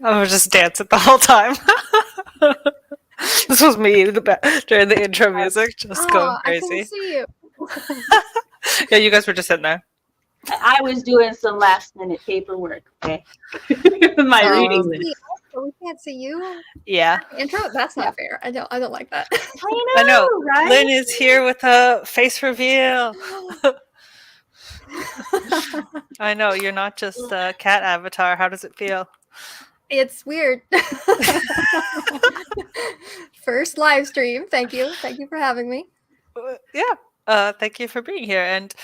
I was just dancing the whole time. This was me during the intro music, just going Oh, I couldn't crazy. see you. Yeah, you guys were just sitting there. I was doing some last minute paperwork, okay? My So reading you list. see us, but we can't see you. Yeah, Intro? That's Yeah. not fair. I don't like that. I know. right? Lynn is here with a face reveal. I know, you're not just a cat avatar. How does it feel? It's weird. First live stream. Thank you. Thank you for having me. Yeah. Thank you for being here and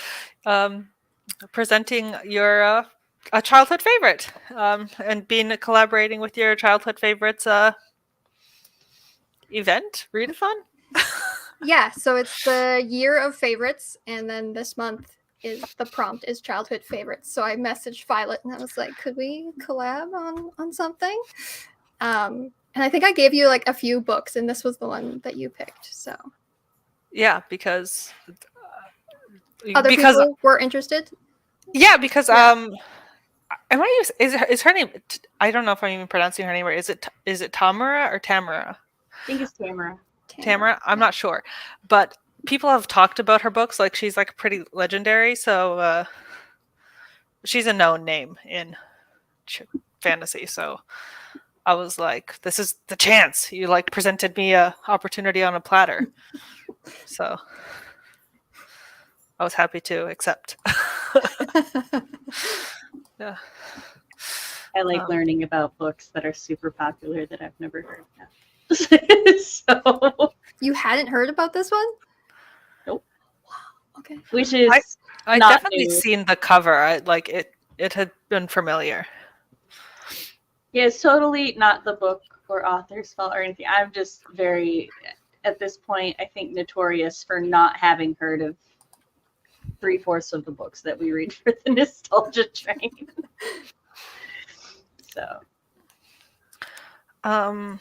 presenting your a childhood favorite and collaborating with your childhood favorites event, readathon. Yeah, so it's the year of favorites, and then this month is the prompt is childhood favorites. So I messaged Violet and I was like, could we collab on something? And I think I gave you like a few books, and this was the one that you picked. So Yeah, because other people were interested. Yeah, because Yeah. am I is her name? I don't know if I'm even pronouncing her name right. Is it Tamora or Tamara? I think it's Tamora. Tamara? I'm not sure, but people have talked about her books. Like she's like pretty legendary, so she's a known name in fantasy. So I was like, this is the chance. You like presented me a opportunity on a platter, so I was happy to accept. Yeah. I like learning about books that are super popular that I've never heard of. So you hadn't heard about this one? Nope. Wow. Okay. Which is I not definitely new. seen the cover. It had been familiar. Yeah, it's totally not the book or author's fault or anything. I'm just very, at this point, I think notorious for not having heard of 3/4 of the books that we read for the nostalgia train. So I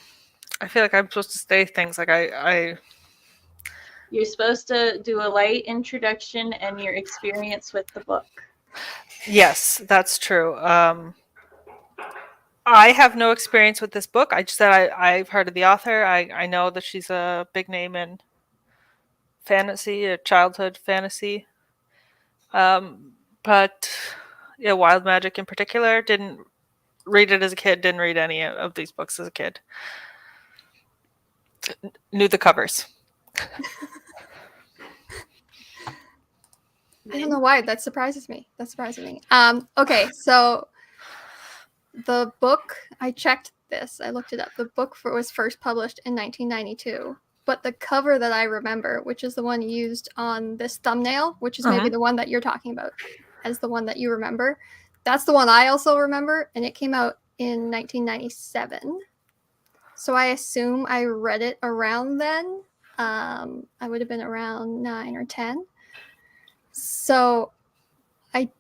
feel like I'm supposed to say things like I you're supposed to do a light introduction and your experience with the book. Yes, that's true. I have no experience with this book. I just said I've heard of the author. I know that she's a big name in fantasy, childhood fantasy. But yeah, Wild Magic in particular, didn't read it as a kid, didn't read any of these books as a kid. Knew the covers. I don't know why. That surprises me. Okay, so the book, I checked this. I looked it up. The book was first published in 1992. But the cover that I remember, which is the one used on this thumbnail, which is maybe the one that you're talking about as the one that you remember, that's the one I also remember, and it came out in 1997. So I assume I read it around then. I would have been around 9 or 10. So I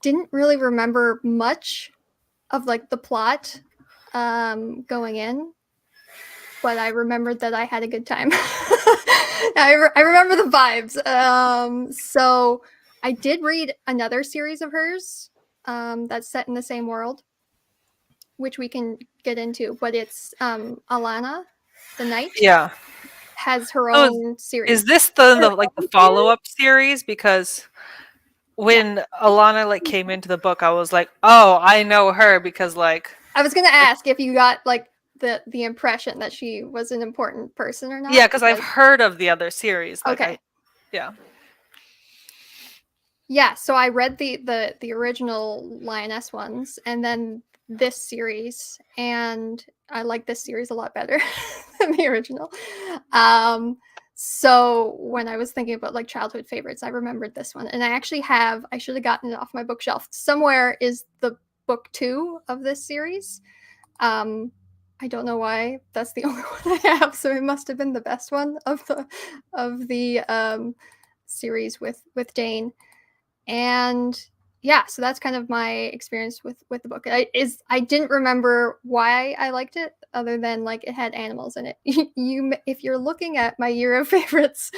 didn't really remember much of like the plot going in, but I remembered that I had a good time. I remember the vibes. So I did read another series of hers that's set in the same world, which we can get into, but it's Alana, the Knight. Yeah. Has her own series. Is this the follow-up series? Because when Alana like came into the book, I was like, oh, I know her because like I was gonna ask if you got like the impression that she was an important person or not. Yeah, because I've heard of the other series. Like, okay. Yeah. Yeah, so I read the original Lioness ones and then this series, and I like this series a lot better than the original. So when I was thinking about like childhood favorites, I remembered this one, and I should have gotten it off my bookshelf. Somewhere is the book 2 of this series. I don't know why that's the only one I have, so it must have been the best one of the series with Dane. And yeah, so that's kind of my experience with the book. I didn't remember why I liked it, other than like it had animals in it. If you're looking at my year of favorites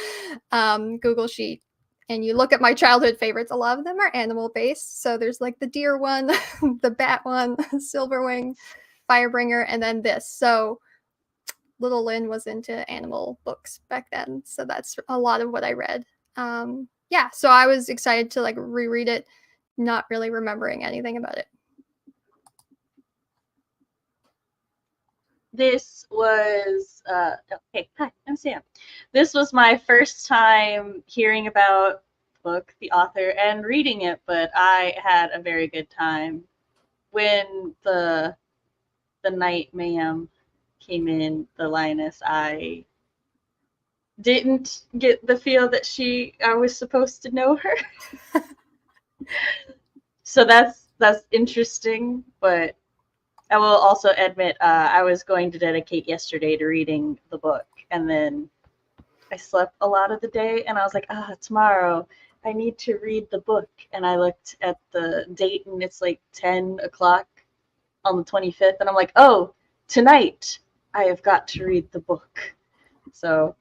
Google sheet, and you look at my childhood favorites, a lot of them are animal based. So there's like the deer one, the bat one, Silverwing. Firebringer, and then this. So little Lynn was into animal books back then, so that's a lot of what I read. Yeah, so I was excited to like reread it, not really remembering anything about it. This was okay. Hi, I'm Sam. This was my first time hearing about the book, the author, and reading it, but I had a very good time. When the night ma'am came in, the lioness, I didn't get the feel that I was supposed to know her. So that's interesting, but I will also admit I was going to dedicate yesterday to reading the book, and then I slept a lot of the day, and I was like, tomorrow I need to read the book. And I looked at the date, and it's like 10 o'clock on the 25th, and I'm like, oh, tonight I have got to read the book. So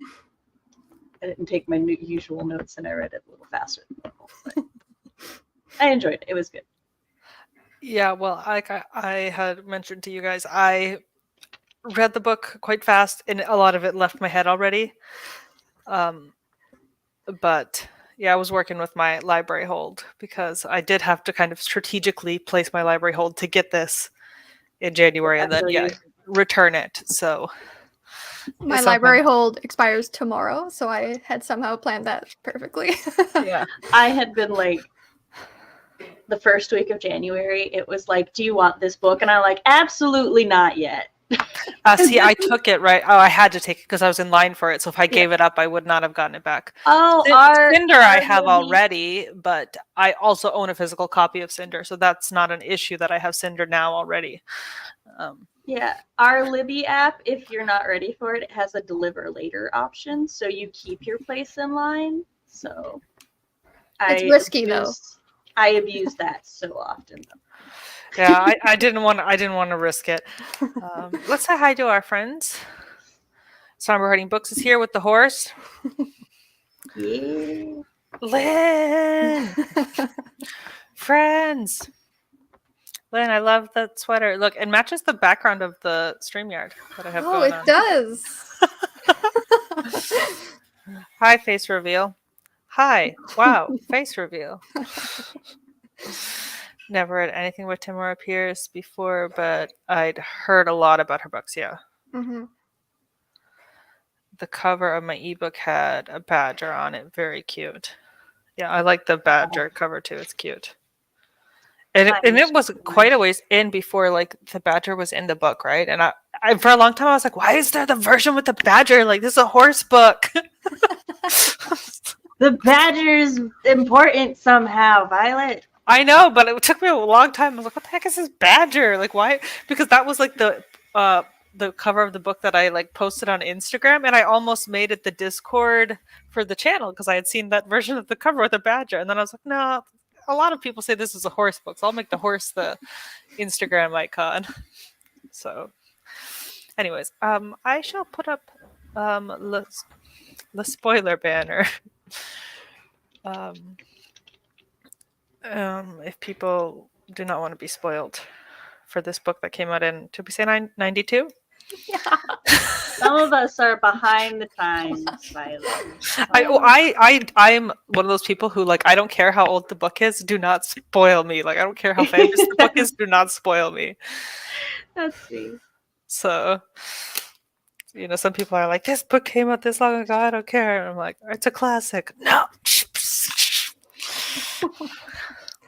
I didn't take my usual notes, and I read it a little faster than normal. But I enjoyed it. It was good. Yeah, well, like I had mentioned to you guys, I read the book quite fast, and a lot of it left my head already. But yeah, I was working with my library hold because I did have to kind of strategically place my library hold to get this in January, and then return it. So my library hold expires tomorrow, so I had somehow planned that perfectly. Yeah, I had been like, the first week of January, it was like, do you want this book? And I'm like, absolutely not yet. See, I took it, right? Oh, I had to take it because I was in line for it. So if I gave it up, I would not have gotten it back. Oh, Cinder I have already, but I also own a physical copy of Cinder. So that's not an issue that I have Cinder now already. Yeah, our Libby app, if you're not ready for it, it has a deliver later option. So you keep your place in line. So it's risky though. I abuse that so often. Yeah, I didn't want to risk it. Let's say hi to our friends. Somber Writing Books is here with the horse. Yeah. Lynn! Friends! Lynn, I love that sweater. Look, it matches the background of the StreamYard that I have going on. Does. Hi, face reveal. Hi. Wow, face reveal. Never read anything with Tamora Pierce before, but I'd heard a lot about her books, yeah. Mm-hmm. The cover of my ebook had a badger on it. Very cute. Yeah, I like the badger cover too. It's cute. And it was quite a ways in before like the badger was in the book, right? And I for a long time I was like, why is there the version with the badger? Like, this is a horse book. The badger is important somehow, Violet. I know, but it took me a long time. I was like, what the heck is this badger? Like, why? Because that was like the cover of the book that I like posted on Instagram, and I almost made it the Discord for the channel because I had seen that version of the cover with a badger, and then I was like, no, a lot of people say this is a horse book, so I'll make the horse the Instagram icon. So, anyways, I shall put up the spoiler banner. If people do not want to be spoiled for this book that came out in, did we say 92? Yeah. Some of us are behind the times, Violet. I'm one of those people who, like, I don't care how old the book is, do not spoil me. Like, I don't care how famous the book is, do not spoil me. That's sweet. So, you know, some people are like, this book came out this long ago, I don't care. And I'm like, it's a classic. No.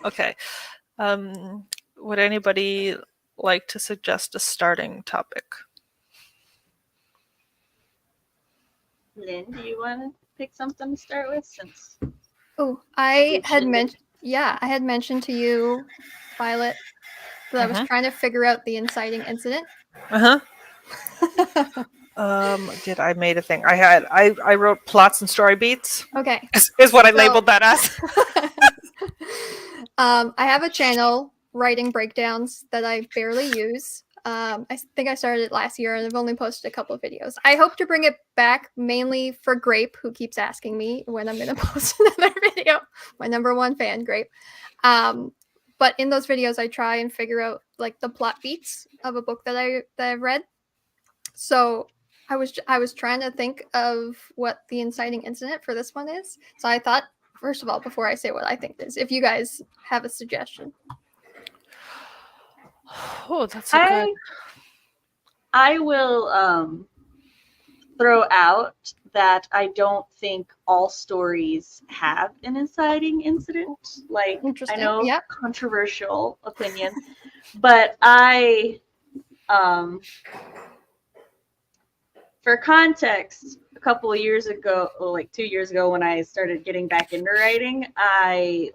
Okay. Would anybody like to suggest a starting topic? Lynn, do you want to pick something to start with? Since I had mentioned to you, Violet, that I was trying to figure out the inciting incident. Did I made a thing? I wrote plots and story beats. Okay, is what I labeled that as. I have a channel writing breakdowns that I barely use. I think I started it last year and I've only posted a couple of videos. I hope to bring it back mainly for Grape, who keeps asking me when I'm going to post another video. My #1 fan, Grape. but in those videos, I try and figure out like the plot beats of a book that I've read. So I was trying to think of what the inciting incident for this one is. So I thought, first of all, before I say what I think it is, if you guys have a suggestion. Oh, that's a good. I will throw out that I don't think all stories have an inciting incident. Like, I Interesting. know, Yep. controversial opinion, but I, for context, a couple of years ago, like 2 years ago, when I started getting back into writing, I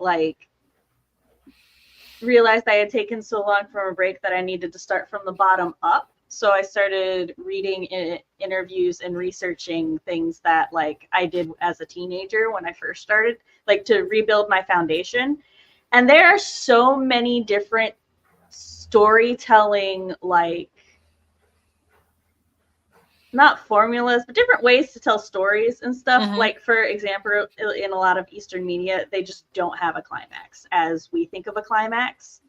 realized I had taken so long from a break that I needed to start from the bottom up. So I started reading interviews and researching things that like I did as a teenager when I first started, like to rebuild my foundation. And there are so many different storytelling, like not formulas, but different ways to tell stories and stuff. Mhm. Like, for example, in a lot of Eastern media, they just don't have a climax as we think of a climax.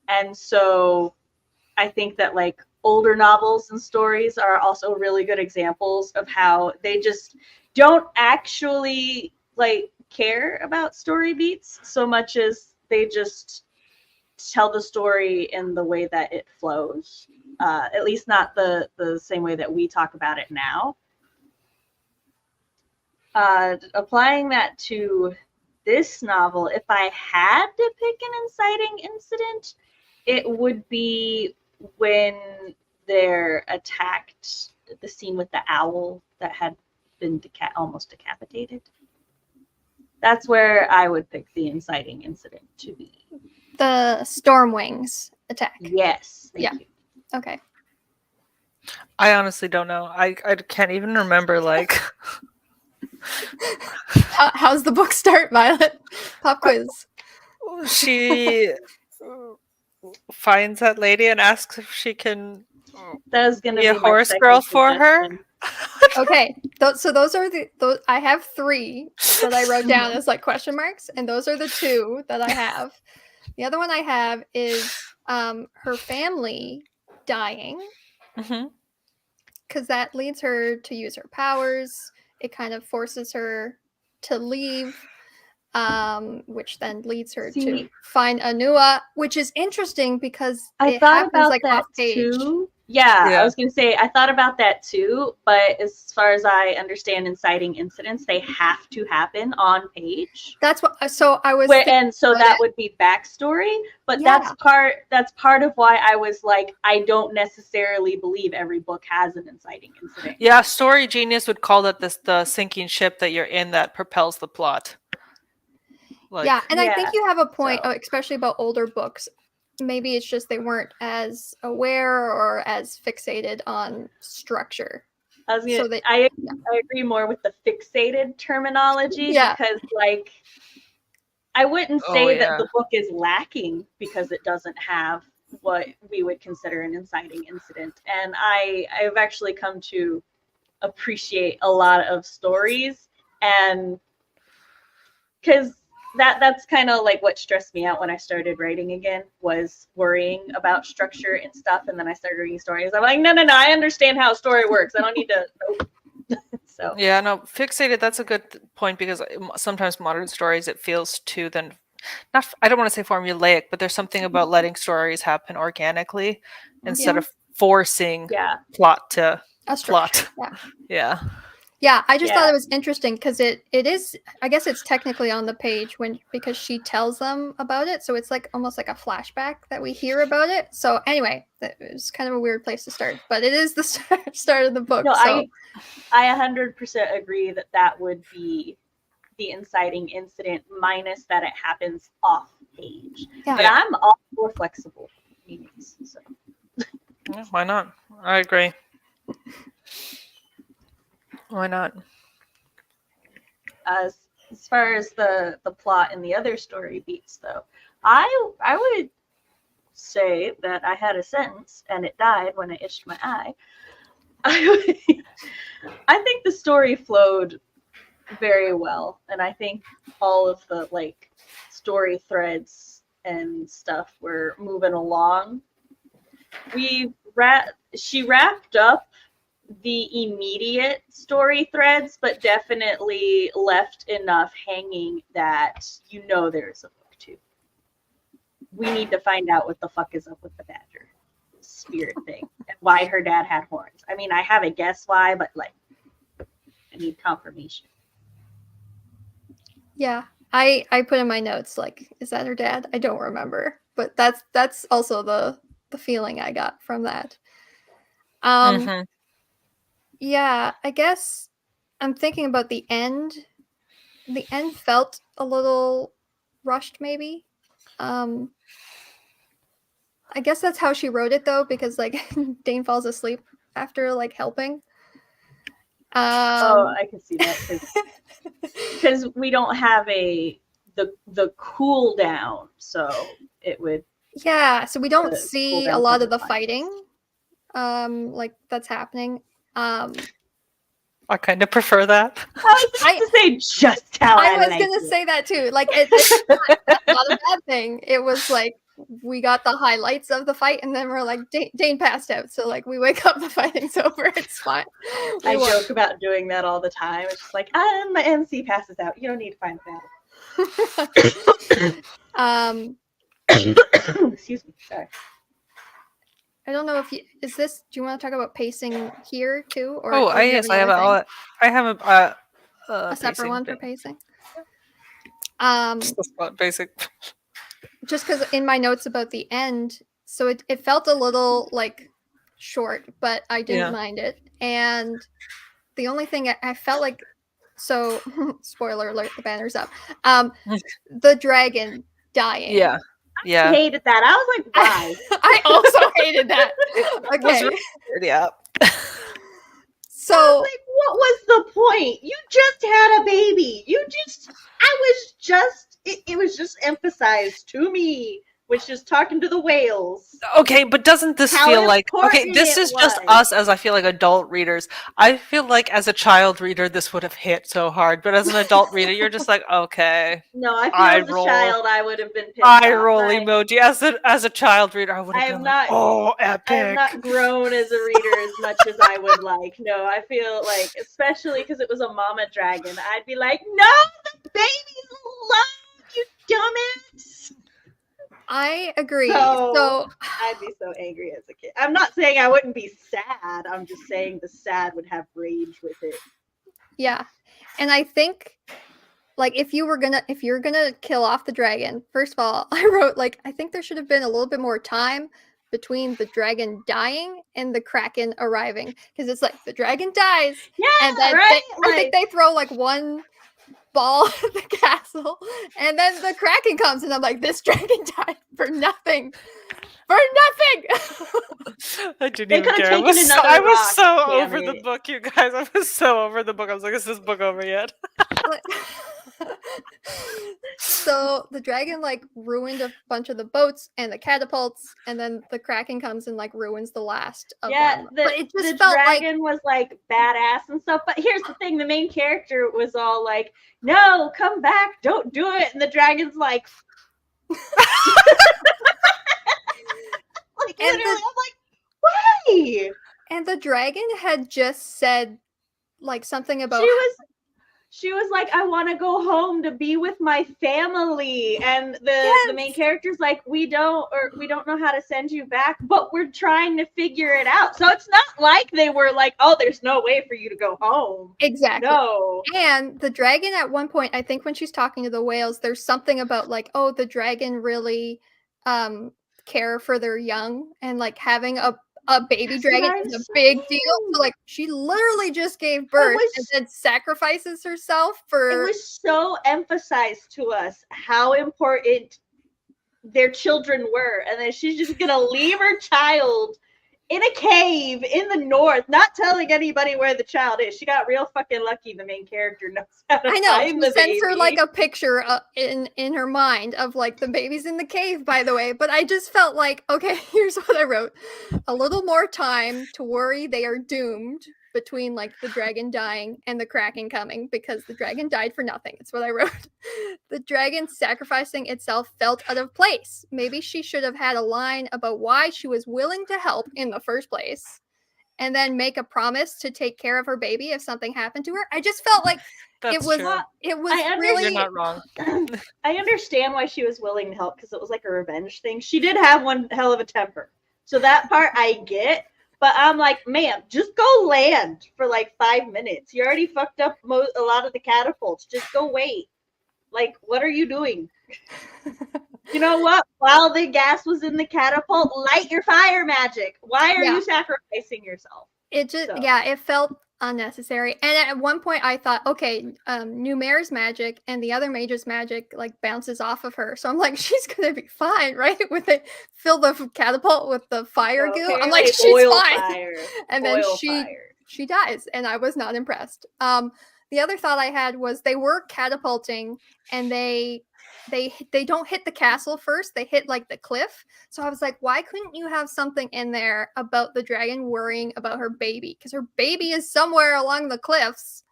And so I think that like older novels and stories are also really good examples of how they just don't actually like care about story beats so much as they just tell the story in the way that it flows. At least not the same way that we talk about it now. Applying that to this novel, if I had to pick an inciting incident, it would be when they're attacked, the scene with the owl that had been almost decapitated. That's where I would pick the inciting incident to be. The Stormwings attack. Yes. Thank you. Okay. I honestly don't know. I can't even remember like. How's the book start, Violet? Pop quiz. She finds that lady and asks if she can That was going to be a my horse second girl for her. suggestion. Okay, so those are those. I have 3 that I wrote down as like question marks, and those are the 2 that I have. The other one I have is her family dying, Mhm. because that leads her to use her powers. It kind of forces her to leave, which then leads her to find Anua, which is interesting because I it thought happens about like that off page. too. Yeah, Yeah. I was going to say, I thought about that too, but as far as I understand inciting incidents, they have to happen on page. That's what. So I was. And so about that it. would be backstory, but Yeah. that's part of why I was like, I don't necessarily believe every book has an inciting incident. Yeah, Story Genius would call that the sinking ship that you're in that propels the plot. Like, Yeah, and I think you have a point, so. especially about older books. Maybe it's just they weren't as aware or as fixated on structure. I was gonna, So I agree more with the fixated terminology because like I wouldn't say that the book is lacking because it doesn't have what we would consider an inciting incident. And I've actually come to appreciate a lot of stories, and because that's kind of like what stressed me out when I started writing again, was worrying about structure and stuff. And then I started reading stories. I'm like, no, I understand how a story works. I don't need to. So yeah, no, fixated. That's a good point because sometimes modern stories it feels too then. Not, I don't want to say formulaic, but there's something about letting stories happen organically instead of forcing plot to plot. Yeah. Yeah, I just thought it was interesting because it is, I guess it's technically on the page because she tells them about it, so it's like almost like a flashback that we hear about it. So anyway, it was kind of a weird place to start, but it is the start of the book. No, so. I 100% agree that would be the inciting incident, minus that it happens off page. Yeah. But I'm all for flexible meanings. So. Yeah, why not? I agree. Why not? As far as the plot and the other story beats, though, I would say that I had a sentence and it died when I itched my eye. I think the story flowed very well, and I think all of the like story threads and stuff were moving along. She wrapped up the immediate story threads, but definitely left enough hanging that there's a book 2. We need to find out what the fuck is up with the badger spirit thing and why her dad had horns. I mean, I have a guess why, but like, I need confirmation. Yeah, I put in my notes like, is that her dad? I don't remember, but that's also the feeling I got from that. Yeah, I guess I'm thinking about the end. The end felt a little rushed, maybe. I guess that's how she wrote it, though, because like Dane falls asleep after like helping. I can see that because we don't have the cool down, so it would. Yeah, so we don't see a lot of the fighting, like that's happening. I kind of prefer that. I was going to say just how I was going to say that too. Like it's not a bad thing. It was like we got the highlights of the fight, and then we're like Dane passed out, so like we wake up, the fighting's over. It's fine. I joke about doing that all the time. It's just like, my MC passes out. You don't need to find that. Excuse me. Sorry. I don't know if do you want to talk about pacing here too? Or yes, I have a separate one for pacing. Basic. Just because in my notes about the end, so it felt a little like short, but I didn't mind it. And the only thing I felt like, so spoiler alert, the banner's up. The dragon dying. Yeah. Yeah. I hated that. I was like, why? I also hated that. Okay. Yeah. So I was like, what was the point? You just had a baby. It was just emphasized to me, which is talking to the whales. Okay, but doesn't this feel like, okay, this is just us as I feel like adult readers. I feel like as a child reader, this would have hit so hard, but as an adult reader, you're just like, okay. No, I feel as a child, I would have been pissed off. Emoji. As a child reader, I would have been like, oh, epic. I have not grown as a reader as much as I would like. No, I feel like, especially because it was a mama dragon, I'd be like, no, the baby's alive, you dumbass. I agree. So I'd be so angry as a kid. I'm not saying I wouldn't be sad. I'm just saying the sad would have rage with it. Yeah. And I think like if you're gonna kill off the dragon, first of all, I wrote like I think there should have been a little bit more time between the dragon dying and the kraken arriving. Because it's like the dragon dies. Yeah. And then right? I think they throw like one ball at the castle, and then the kraken comes, and I'm like, this dragon died for nothing. For nothing. I didn't even care. I was so over the book, you guys. I was so over the book. I was like, is this book over yet? So the dragon like ruined a bunch of the boats and the catapults, and then the kraken comes and like ruins the last of them. But it just the felt dragon was like badass and stuff. But here's the thing: the main character was all like, "No, come back! Don't do it!" And the dragon's like, like literally, I'm like, why? And the dragon had just said like something about she was like, I want to go home to be with my family. And the main character's like, we don't know how to send you back, but we're trying to figure it out. So it's not like they were like, oh, there's no way for you to go home. Exactly. No. And the dragon at one point, I think when she's talking to the whales, there's something about like, oh, the dragon really care for their young, and like having a baby dragon is a big deal. So like she literally just gave birth and then sacrifices herself for. It was so emphasized to us how important their children were, and then she's just gonna leave her child in a cave in the north, not telling anybody where the child is. She got real fucking lucky. The main character knows how to find the baby. Sends her like a picture in her mind of like the baby's in the cave, by the way. But I just felt like, okay, here's what I wrote: a little more time to worry they are doomed between like the dragon dying and the Kraken coming, because the dragon died for nothing. It's what I wrote. The dragon sacrificing itself felt out of place. Maybe she should have had a line about why she was willing to help in the first place, and then make a promise to take care of her baby if something happened to her. I just felt like That's it was true. it was I really You're not wrong. I understand why she was willing to help, because it was like a revenge thing. She did have one hell of a temper. So that part I get. But I'm like, ma'am, just go land for like 5 minutes. You already fucked up a lot of the catapults. Just go wait. Like, what are you doing? You know what? While the gas was in the catapult, light your fire magic. Why are you sacrificing yourself? It just it felt unnecessary. And at one point I thought, okay, Numair's magic and the other mage's magic like bounces off of her. So I'm like, she's gonna be fine, right? With it, fill the catapult with the fire goo. I'm like, she's fine. Fire. And then she dies, and I was not impressed. The other thought I had was they were catapulting, and they don't hit the castle first, they hit like the cliff. So I was like, why couldn't you have something in there about the dragon worrying about her baby, because her baby is somewhere along the cliffs.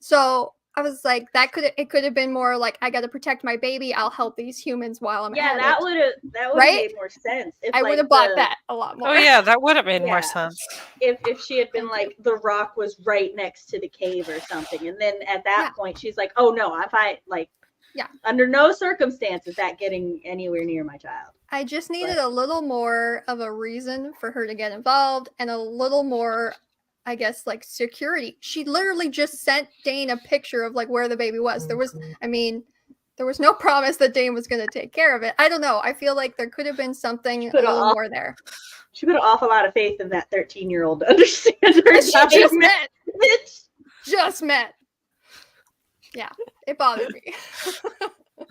So I was like, it could have been more like, I got to protect my baby, I'll help these humans while I'm at that it. would have made more sense. If, I would have bought that a lot more. Oh yeah, that would have made more sense. If she had been like, the rock was right next to the cave or something, and then at that point she's like, oh no, if I like, under no circumstances that getting anywhere near my child. I just needed a little more of a reason for her to get involved, and a little more, I guess, like security. She literally just sent Dane a picture of like where the baby was. There was no promise that Dane was going to take care of it. I don't know. I feel like there could have been something a little more there. She put an awful lot of faith in that 13-year-old to understand her. She just met. Yeah, it bothered me. If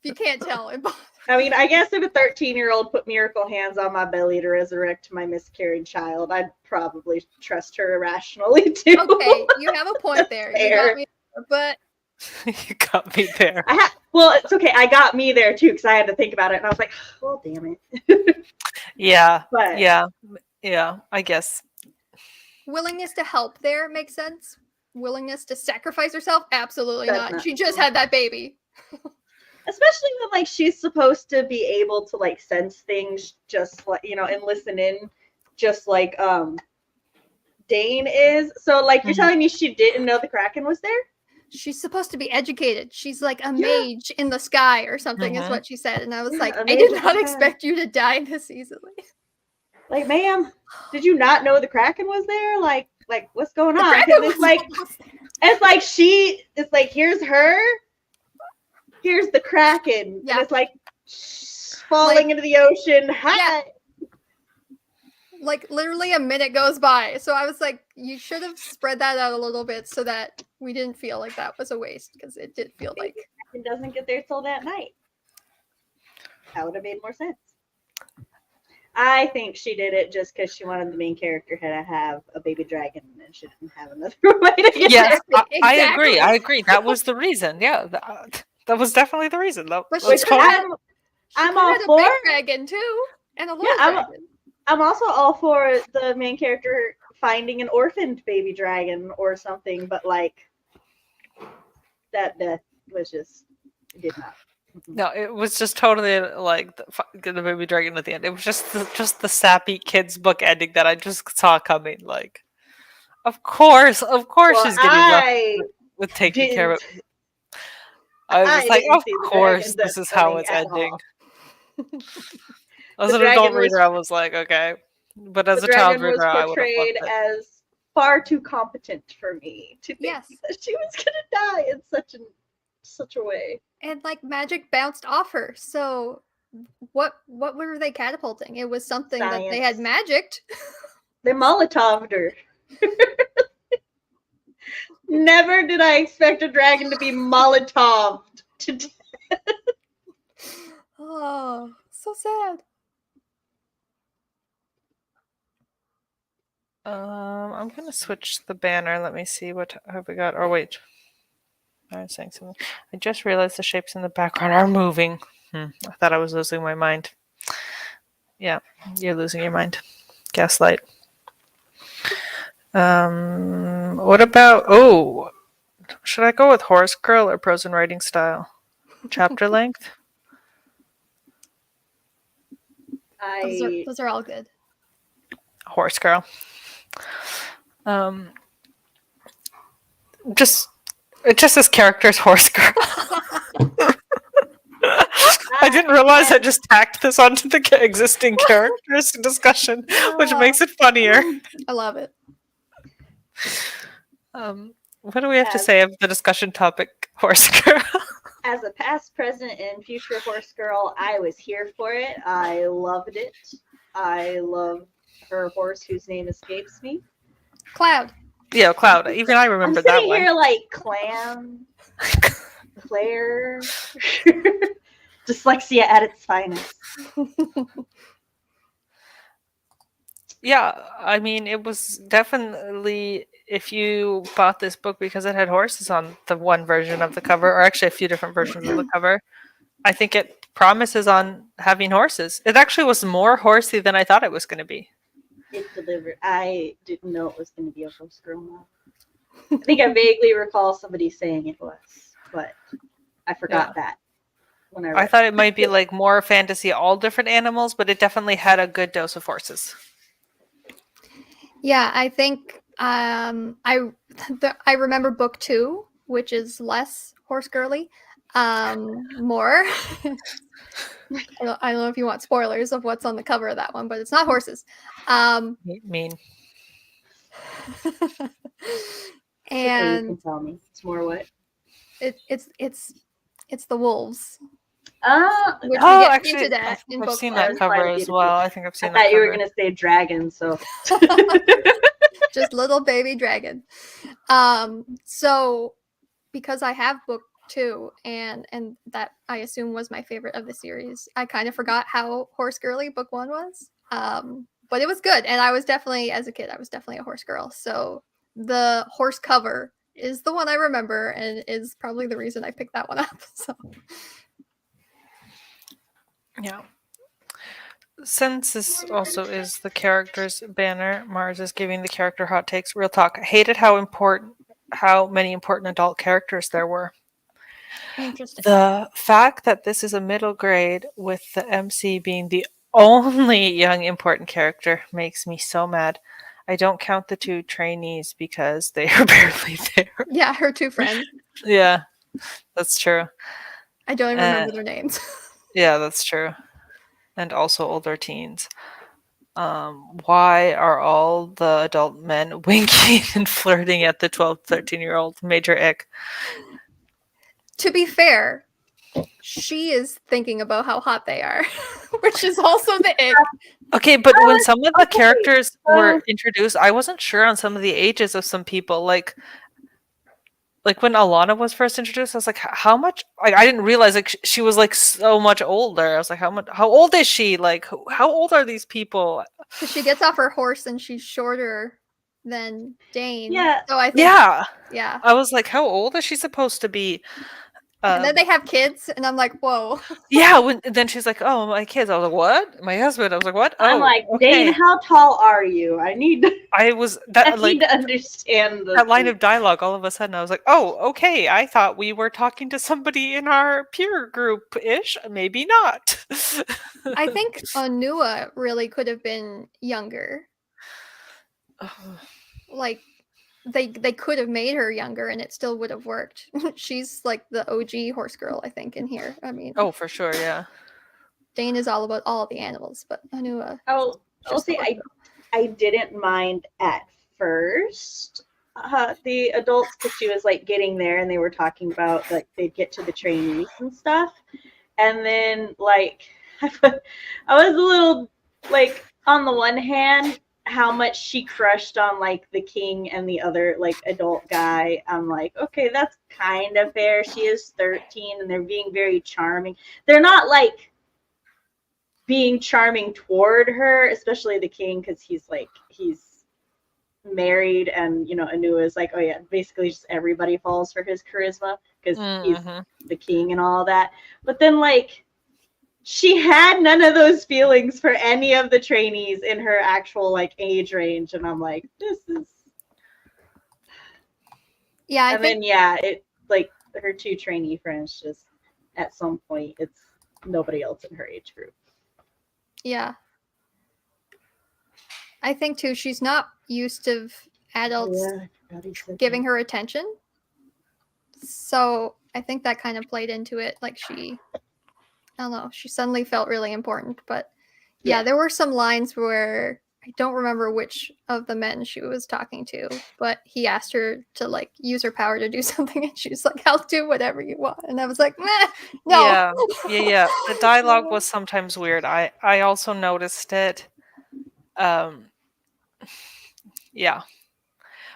you can't tell, it bothered me. I mean, I guess if a 13-year-old put miracle hands on my belly to resurrect my miscarried child, I'd probably trust her irrationally too. Okay, you have a point there. You got me there, but you got me there. Well, it's okay. I got me there too, because I had to think about it, and I was like, "Well, damn it." Yeah, but yeah. I guess willingness to help there makes sense. Willingness to sacrifice herself, absolutely not. She just had that baby. Especially when like she's supposed to be able to like sense things, just like, you know, and listen in, just like Dane is. So like you're telling me she didn't know the Kraken was there? She's supposed to be educated. She's like a mage in the sky or something, is what she said. And I was like, I did not expect you to die this easily. Like, ma'am, did you not know the Kraken was there? Like what's going on? It's like here's her, here's the Kraken. Yeah. And it's like falling into the ocean. Hi. Yeah. Like literally a minute goes by. So I was like, you should have spread that out a little bit so that we didn't feel like that was a waste, because it did feel like it doesn't get there till that night. That would have made more sense. I think she did it just because she wanted the main character to have a baby dragon, and she didn't have another way to get there. Exactly. I agree. That was the reason. Yeah, that was definitely the reason. I'm all for a big dragon too, and a little dragon. I'm also all for the main character finding an orphaned baby dragon or something, but like that death was just, it did not. No, it was just totally like the baby dragon at the end. It was just the sappy kids book ending that I just saw coming. Like, of course, she's getting left with taking care of it. I was like, of course, this is how it's ending. As an adult reader, I was like, okay, but as a child reader, I would have loved it. As far too competent for me to think that she was gonna die in such a way. And like magic bounced off her. So what were they catapulting? It was something that they had magicked. They Molotoved her. Never did I expect a dragon to be Molotoved to death. Oh, so sad. I'm gonna switch the banner. Let me see what have we got. Oh wait. I was saying something. I just realized the shapes in the background are moving. I thought I was losing my mind. Yeah, you're losing your mind. Gaslight. What about? Oh, should I go with Horse Girl or prose and writing style? Chapter length. Those are all good. Horse Girl. Um, just this character's Horse Girl. I didn't realize I just tacked this onto the existing characters discussion, which makes it funnier. I love it. What do we have to say of the discussion topic, Horse Girl? As a past, present, and future horse girl, I was here for it. I loved it. I love her horse whose name escapes me. Cloud. Yeah, Cloud. Even I remember that one. I'm sitting here like Clam, Claire, dyslexia at its finest. Yeah, I mean, it was definitely, if you bought this book because it had horses on the one version of the cover, or actually a few different versions of the cover, I think it promises on having horses. It actually was more horsey than I thought it was going to be. It delivered. I didn't know it was going to be a horse girl novel. I think I vaguely recall somebody saying it was, but I forgot that. When I thought it might be like more fantasy, all different animals, but it definitely had a good dose of horses. Yeah, I think I remember book 2, which is less horse girly, more. I don't know if you want spoilers of what's on the cover of that one, but it's not horses. Mean. And you can tell me it's more what? It's the wolves. Which actually, I've seen that cover as well. I think I've seen that. I thought you were going to say dragon, so just little baby dragon. So because I have book 2 and that I assume was my favorite of the series, I kind of forgot how horse girly book 1 was. But it was good, and I was definitely, as a kid, I was definitely a horse girl. So the horse cover is the one I remember, and is probably the reason I picked that one up. So. Yeah. Since this also is the character's banner, Mars is giving the character hot takes. Real talk. I hated how many important adult characters there were. Interesting. The fact that this is a middle grade with the MC being the only young important character makes me so mad. I don't count the 2 trainees because they are barely there. Yeah, her 2 friends. Yeah, that's true. I don't even remember their names. Yeah, that's true. And also older teens. Why are all the adult men winking and flirting at the 12, 13-year-old? Major ick. To be fair, she is thinking about how hot they are, which is also the ick. Okay, but when some of the characters were introduced, I wasn't sure on some of the ages of some people. Like when Alana was first introduced, I was like, how much? Like, I didn't realize like she was like so much older. I was like, how old is she? Like, how old are these people? Because she gets off her horse and she's shorter than Dane. Yeah. So I think, yeah. I was like, how old is she supposed to be? And then they have kids, and I'm like, whoa. Yeah. Then she's like, oh, my kids. I was like, what? My husband. I was like, what? I'm like, Dane, how tall are you? I need to understand that line of dialogue all of a sudden. I was like, oh, okay. I thought we were talking to somebody in our peer group-ish. Maybe not. I think Anua really could have been younger. Like, they could have made her younger and it still would have worked. She's like the OG horse girl, I think, in here. I mean, oh, for sure, yeah. Dane is all about all the animals, but Anua. I'll say I didn't mind at first the adults, because she was like getting there and they were talking about like they'd get to the trainees and stuff, and then like I was a little like, on the one hand, how much she crushed on like the king and the other like adult guy. I'm like, okay, that's kind of fair. She is 13 and they're being very charming. They're not like being charming toward her, especially the king, because he's married, and you know, Anua is like, oh yeah, basically just everybody falls for his charisma because he's the king and all that. But then like, she had none of those feelings for any of the trainees in her actual like age range, and I'm like, this is Yeah, I and think then it like her two trainee friends just at some point it's nobody else in her age group. yeah. I think too she's not used to adults I forgot he said giving that. her attention. So I think that kind of played into it. Like I don't know, she suddenly felt really important. But yeah, there were some lines where I don't remember which of the men she was talking to, but he asked her to like use her power to do something, and she was like, "I'll do whatever you want." And I was like, "Meh, no." Yeah. The dialogue was sometimes weird. I also noticed it. Yeah.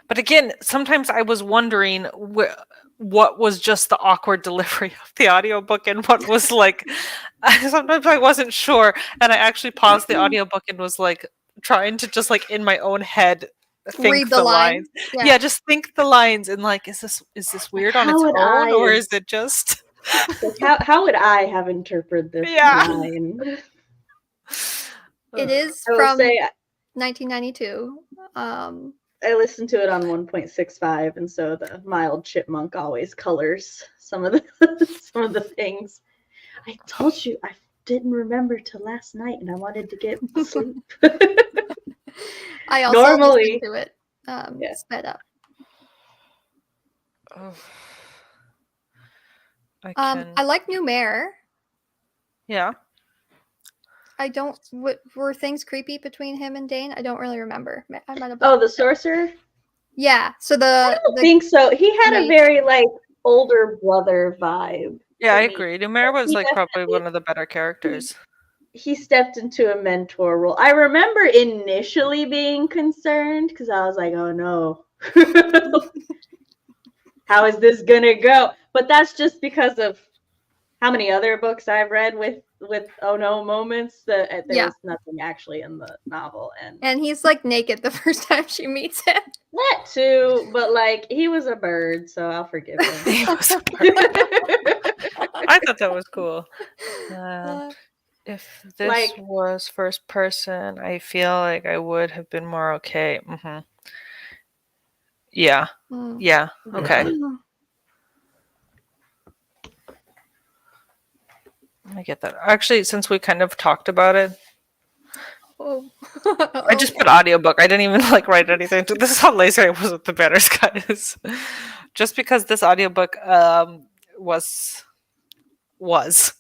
But again, sometimes I was wondering what was just the awkward delivery of the audiobook and what was like sometimes I wasn't sure, and I actually paused the audiobook and was like trying to just like in my own head think Read the the line. lines. Yeah. Yeah, just think the lines and like is this weird on how its would own I- or is it just Like, how would I have interpreted this Yeah. line? It is I will from say 1992. I listened to it on 1.65, and so the mild chipmunk always colors some of the some of the things. I told you I didn't remember till last night, and I wanted to get sleep. I also Normally- listened to it sped up. Oh. I can I like Numair. Yeah. I don't. Were things creepy between him and Dane? I don't really remember. I might have. Oh, the sorcerer? Yeah. So I don't think so. He had a mate. very like older brother vibe. Yeah, to I me. agree. Numair was He like probably definitely- one of the better characters. He stepped into a mentor role. I remember initially being concerned because I was like, "Oh no, how is this gonna go?" But that's just because of how many other books I've read with oh no moments that there was nothing actually in the novel, and he's like naked the first time she meets him. that too. But like he was a bird, so I'll forgive him. He was a bird. I thought that was cool. If this Like- was first person, I feel like I would have been more okay. Yeah. Yeah. Okay. I get that. Actually, since we kind of talked about it, Oh. I just put audiobook. I didn't even like write anything. This is how lazy I was with the banners, guys. Just because this audiobook was was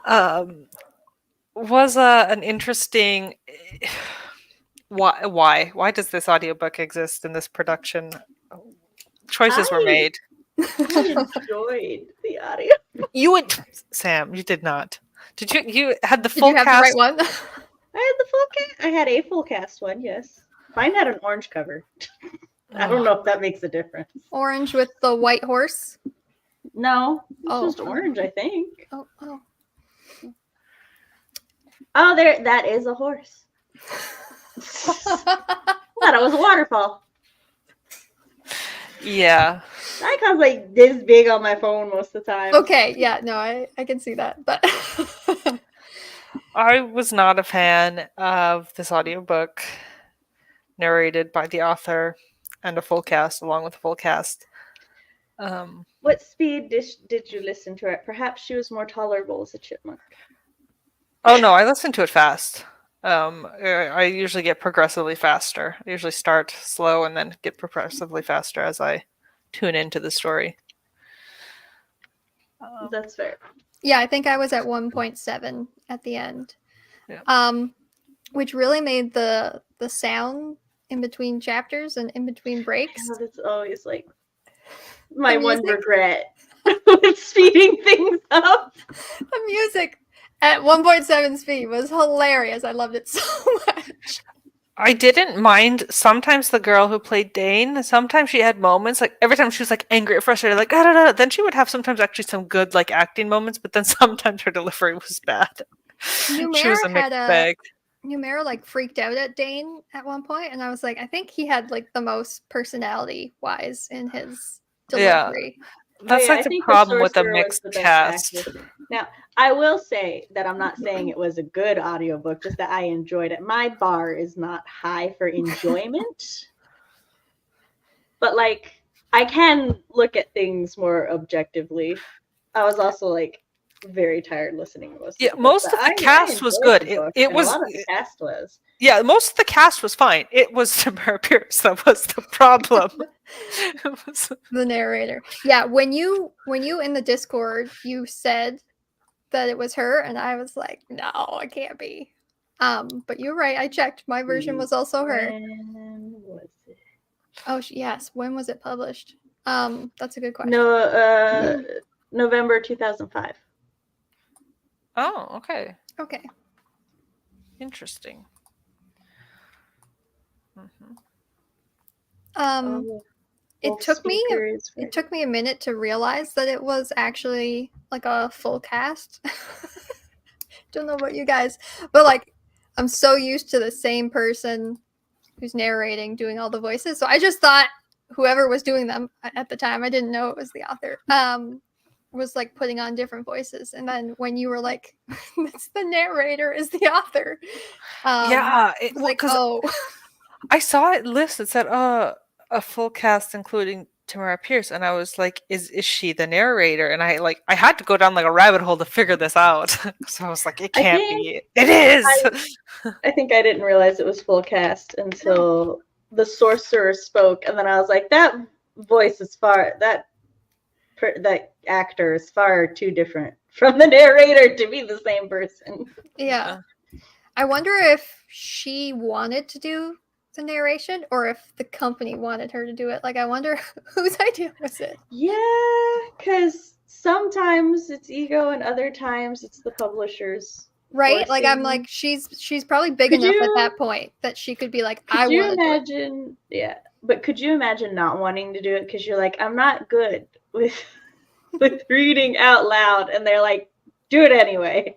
an interesting why does this audiobook exist in this production? Choices were made. I enjoyed the audio. You would, Sam. You did not. Did you? You had the Did full you have cast. the right one? I had the full cast. I had a full cast one. Yes, mine had an orange cover. I don't know if that makes a difference. Orange with the white horse. No, it's Oh. just orange. I think. Oh. Oh, there. That is a horse. Thought it was a waterfall. Yeah. Icon's like this big on my phone most of the time. Okay, yeah, no, I can see that, but I was not a fan of this audiobook narrated by the author and a full cast, along with a full cast. What speed did you listen to it? Perhaps she was more tolerable as a chipmunk. Oh no, I listened to it fast. I usually get progressively faster. I usually start slow and then get progressively faster as I tune into the story. That's fair. yeah, I think I was at 1.7 at the end. Yeah. Which really made the sound in between chapters and in between breaks. God, it's always like my The one music? regret with speeding things up. The music at 1.7 speed was hilarious. I loved it so much. I didn't mind sometimes the girl who played Dane. Sometimes she had moments like every time she was like angry or frustrated, like I don't know. Then she would have sometimes actually some good like acting moments, but then sometimes her delivery was bad. She was Numair a mixed had bag. Numair like freaked out at Dane at one point, and I was like, I think he had like the most personality wise in his Yeah. delivery. That's I like the think problem with a sorcerer was mixed the best cast. actor. Now, I will say that I'm not saying it was a good audiobook, just that I enjoyed it. My bar is not high for enjoyment. but like I can look at things more objectively. I was also like very tired listening to most of Yeah, the book, most but of the I cast was enjoyed good. the book, It and a was lot of the cast was. yeah, most of the cast was fine. It was Tamara Pierce that was the problem. It was, The narrator. Yeah, when you in the Discord you said that it was her, and I was like, no, it can't be. But you're right. I checked. My version was also her. When was it? Oh, yes. When was it published? That's a good question. No, November 2005. oh, okay, Okay. interesting. Hmm. It took me a minute to realize that it was actually like a full cast. Don't know about you guys, but like I'm so used to the same person who's narrating doing all the voices, so I just thought whoever was doing them at the time, I didn't know it was the author, was like putting on different voices. And then when you were like, "It's the narrator is the author," Yeah, I was like, because "Oh." I saw it listed said a full cast including Tamara Pierce, and I was like, is she the narrator? And I had to go down like a rabbit hole to figure this out. So I was like, it can't be. It is. I think I didn't realize it was full cast until the sorcerer spoke, and then I was like, that voice is that actor is far too different from the narrator to be the same person. Yeah. I wonder if she wanted to do the narration or if the company wanted her to do it. Like, I wonder whose idea was it? Yeah, because sometimes it's ego and other times it's the publishers. Right? forcing. Like, I'm like, she's probably big enough at that point that she could be like, I Could you want to do it. imagine? Yeah, but could you imagine not wanting to do it because you're like, I'm not good with reading out loud, and they're like, do it anyway.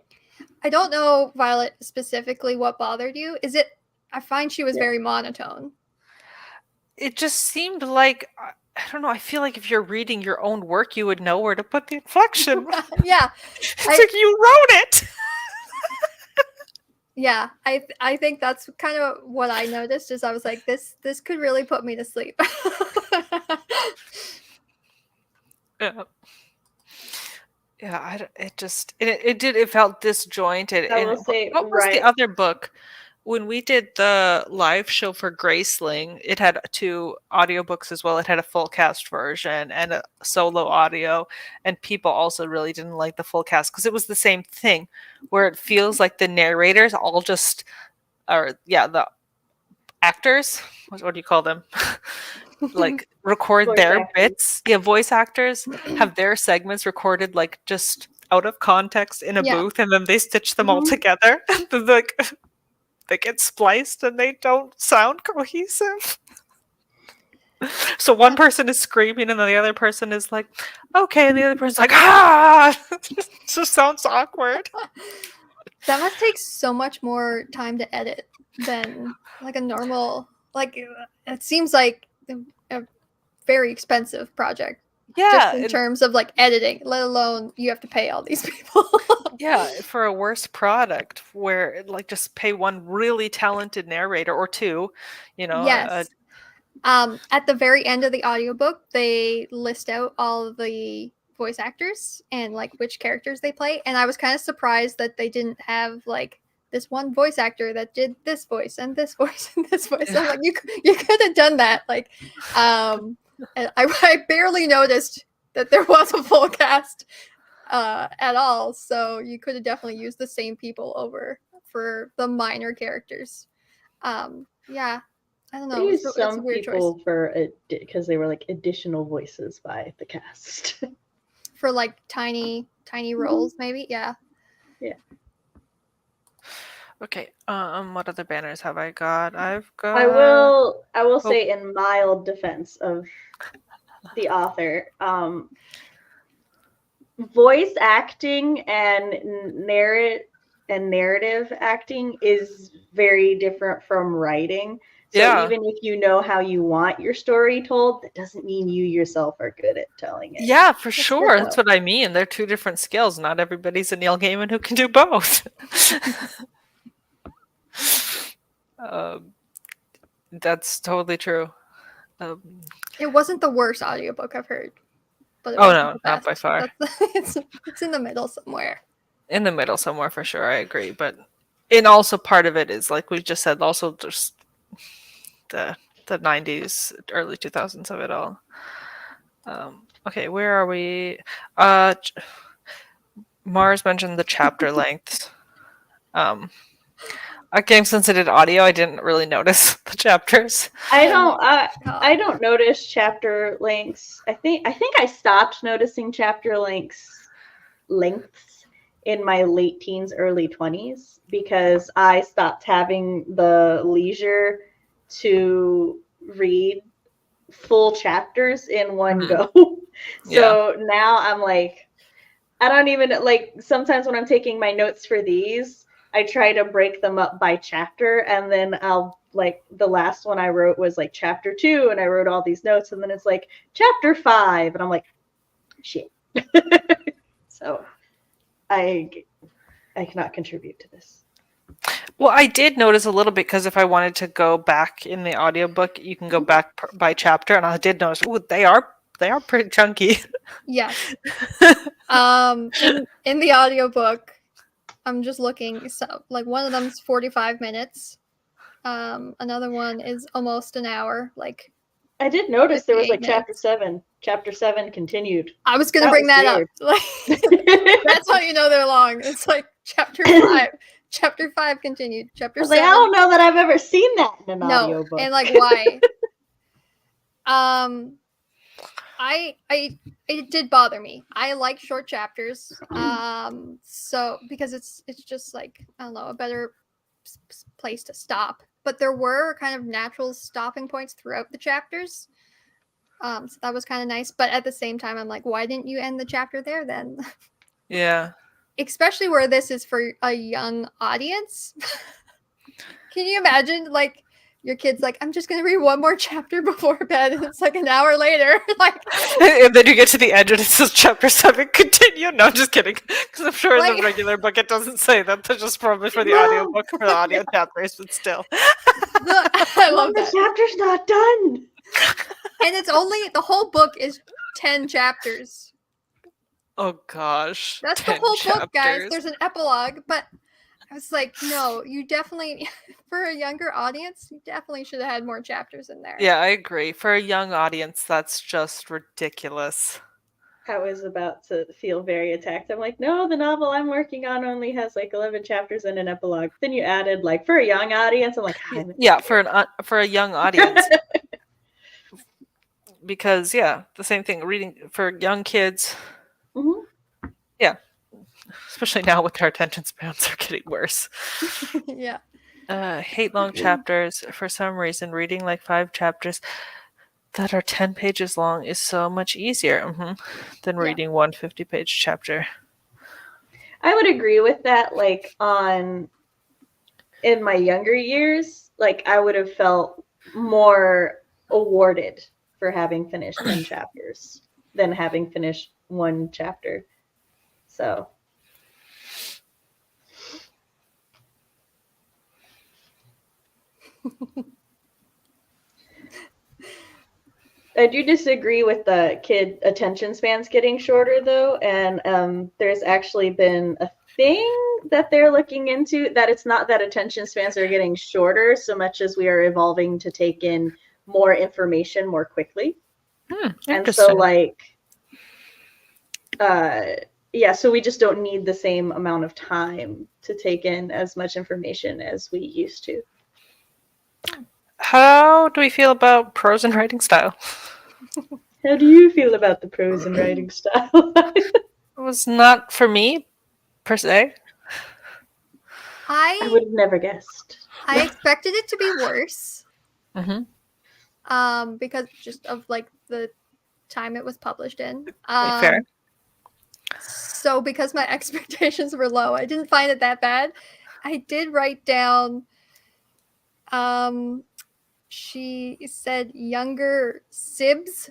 I don't know, Violet, specifically what bothered you. Is it? I find she was very monotone. It just seemed like I don't know. I feel like if you're reading your own work, you would know where to put the inflection. Yeah, It's like you wrote it. Yeah, I think that's kind of what I noticed. Is I was like, this could really put me to sleep. Yeah. Yeah, it felt disjointed. I And will say, what was the other book? When we did the live show for Graceling, it had 2 audiobooks as well. It had a full cast version and a solo audio, and people also really didn't like the full cast because it was the same thing where it feels like the narrators all just the actors, what do you call them? Like record Voice their actors. bits. Yeah, voice actors have their segments recorded like just out of context in a booth, and then they stitch them all together. Like they get spliced and they don't sound cohesive. So one person is screaming and the other person is like, okay, and the other person's like, ah. It just sounds awkward. That must take so much more time to edit than like a normal, like, it seems like a very expensive project. Yeah. Just in terms of like editing, let alone you have to pay all these people. Yeah, for a worse product where like just pay one really talented narrator or 2, Yes. At the very end of the audiobook, they list out all of the voice actors and like which characters they play, and I was kind of surprised that they didn't have like this one voice actor that did this voice and this voice and this voice. I'm like, you could have done that. Like, and I barely noticed that there was a full cast at all, so you could have definitely used the same people over for the minor characters. Yeah, I don't know. They used it's some a weird people choice. for because they were like additional voices by the cast. For like tiny roles, maybe. Yeah. Yeah. Okay. What other banners have I got? I've got. I will say in mild defense of the author, voice acting and narrative acting is very different from writing. So even if you know how you want your story told, that doesn't mean you yourself are good at telling it. Yeah, for sure. That's what I mean. They're 2 different skills. Not everybody's a Neil Gaiman who can do both. That's totally true. It wasn't the worst audiobook I've heard. But it Oh wasn't no, the not best. by far. It's in the middle somewhere. In the middle somewhere for sure. I agree, but and also part of it is like we just said, also just the 90s, early 2000s of it all. Okay, where are we? Mars mentioned the chapter lengths. Again, since I did audio, I didn't really notice the chapters. I Oh don't. my God. I don't notice chapter lengths. I think I stopped noticing chapter lengths in my late teens, early 20s because I stopped having the leisure to read full chapters in one go. So now I'm like, I don't even like, sometimes when I'm taking my notes for these, I try to break them up by chapter, and then I'll like, the last one I wrote was like chapter 2, and I wrote all these notes, and then it's like chapter 5, and I'm like, shit. So I cannot contribute to this. Well, I did notice a little bit because if I wanted to go back in the audiobook, you can go back by chapter, and I did notice, ooh, they are pretty chunky. Yes. In the audiobook, I'm just looking. So like one of them's 45 minutes. Another one is almost an hour. Like I did notice there was like 58 chapter 7. Chapter 7 continued. I was gonna That bring was that weird. up. Like that's how you know they're long. It's like chapter 5. Chapter 5 continued. Chapter I was 7. like, I don't know that I've ever seen that in an No, audiobook. and like why? It did bother me. I like short chapters. So because it's just like, I don't know, a better place to stop. But there were kind of natural stopping points throughout the chapters. So that was kind of nice. But at the same time, I'm like, why didn't you end the chapter there then? Yeah. Especially where this is for a young audience. Can you imagine, like, your kid's like, I'm just gonna read one more chapter before bed, and it's like an hour later. Like, And then you get to the end and it says chapter 7 continue. No, I'm just kidding. Because I'm sure in Like- the regular book it doesn't say that. That's just probably for the No. audiobook, for the audio chapters, but still. I love the that. chapter's not done. And it's only, the whole book is 10 chapters. Oh gosh. That's the 10 whole chapters. book, guys. There's an epilogue, but I was like, no, you definitely, for a younger audience, you definitely should have had more chapters in there. Yeah, I agree. For a young audience, that's just ridiculous. I was about to feel very attacked. I'm like, no, the novel I'm working on only has like 11 chapters and an epilogue. Then you added like for a young audience. I'm like, Yeah, for a young audience. Because yeah, the same thing. Reading for young kids. Mhm. Yeah, especially now with their attention spans are getting worse. Yeah. Hate long chapters. For some reason, reading like 5 chapters that are 10 pages long is so much easier than Yeah. reading one 50-page chapter. I would agree with that. Like in my younger years, like I would have felt more awarded for having finished 10 chapters than having finished one chapter. So I do disagree with the kid attention spans getting shorter though, and there's actually been a thing that they're looking into, that it's not that attention spans are getting shorter so much as we are evolving to take in more information more quickly. And so like yeah, so we just don't need the same amount of time to take in as much information as we used to. How do we feel about prose and writing style? How do you feel about the prose and writing style? It was not for me, per se. I would have never guessed. I expected it to be worse. Mm-hmm. Because just of like the time it was published in. Fair. So because my expectations were low, I didn't find it that bad. I did write down, she said younger sibs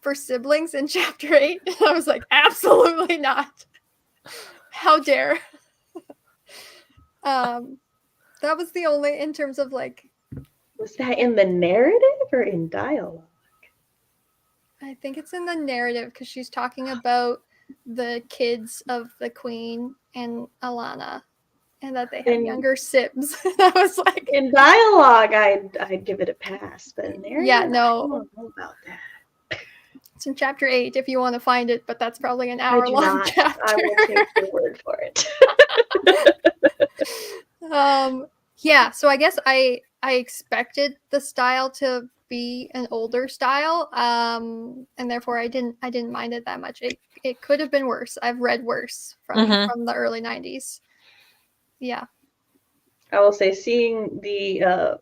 for siblings in chapter 8. And I was like, absolutely not. How dare. That was the only, in terms of like Was that in the narrative or in dialogue? I think it's in the narrative because she's talking about the kids of the queen and Alana, and that they have younger sibs. I was like, in dialogue, I'd give it a pass, but in narrative, yeah, no. I don't know about that. It's in chapter 8 if you want to find it, but that's probably an hour-long chapter. I will take your word for it. Yeah, so I guess I expected the style to be an older style, and therefore I didn't mind it that much. It could have been worse. I've read worse from the early 90s. Yeah. I will say, seeing the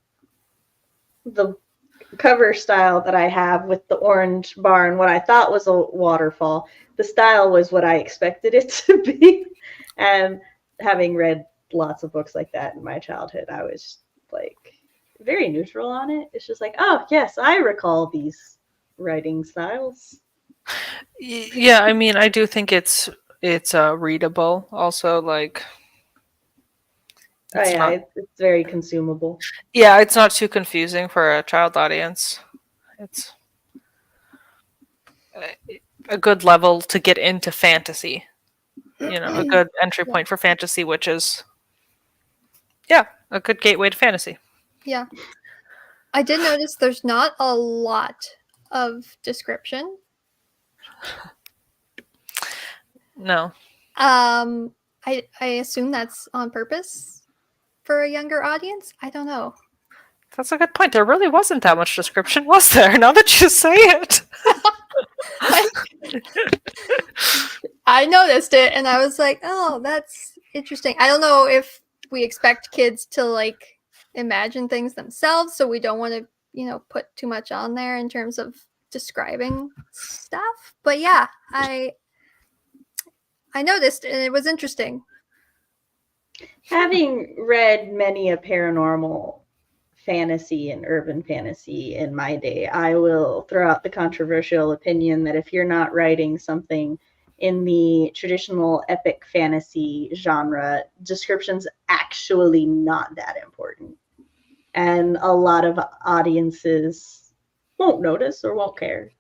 cover style that I have with the orange bar and what I thought was a waterfall, the style was what I expected it to be. And having read lots of books like that in my childhood, I was like very neutral on it. It's just like, oh yes, I recall these writing styles. Yeah, I mean, I do think it's readable. Also, like, it's very consumable. Yeah, it's not too confusing for a child audience. It's a good level to get into fantasy. A good entry point for fantasy, which is, a good gateway to fantasy. Yeah. I did notice there's not a lot of description. No. I assume that's on purpose for a younger audience. I don't know. That's a good point. There really wasn't that much description, was there? Now that you say it. I noticed it and I was like, oh, that's interesting. I don't know if we expect kids to like imagine things themselves, so we don't want to, put too much on there in terms of describing stuff. But yeah, I noticed and it was interesting. Having read many a paranormal fantasy and urban fantasy in my day, I will throw out the controversial opinion that if you're not writing something in the traditional epic fantasy genre, description's actually not that important. And a lot of audiences won't notice or won't care.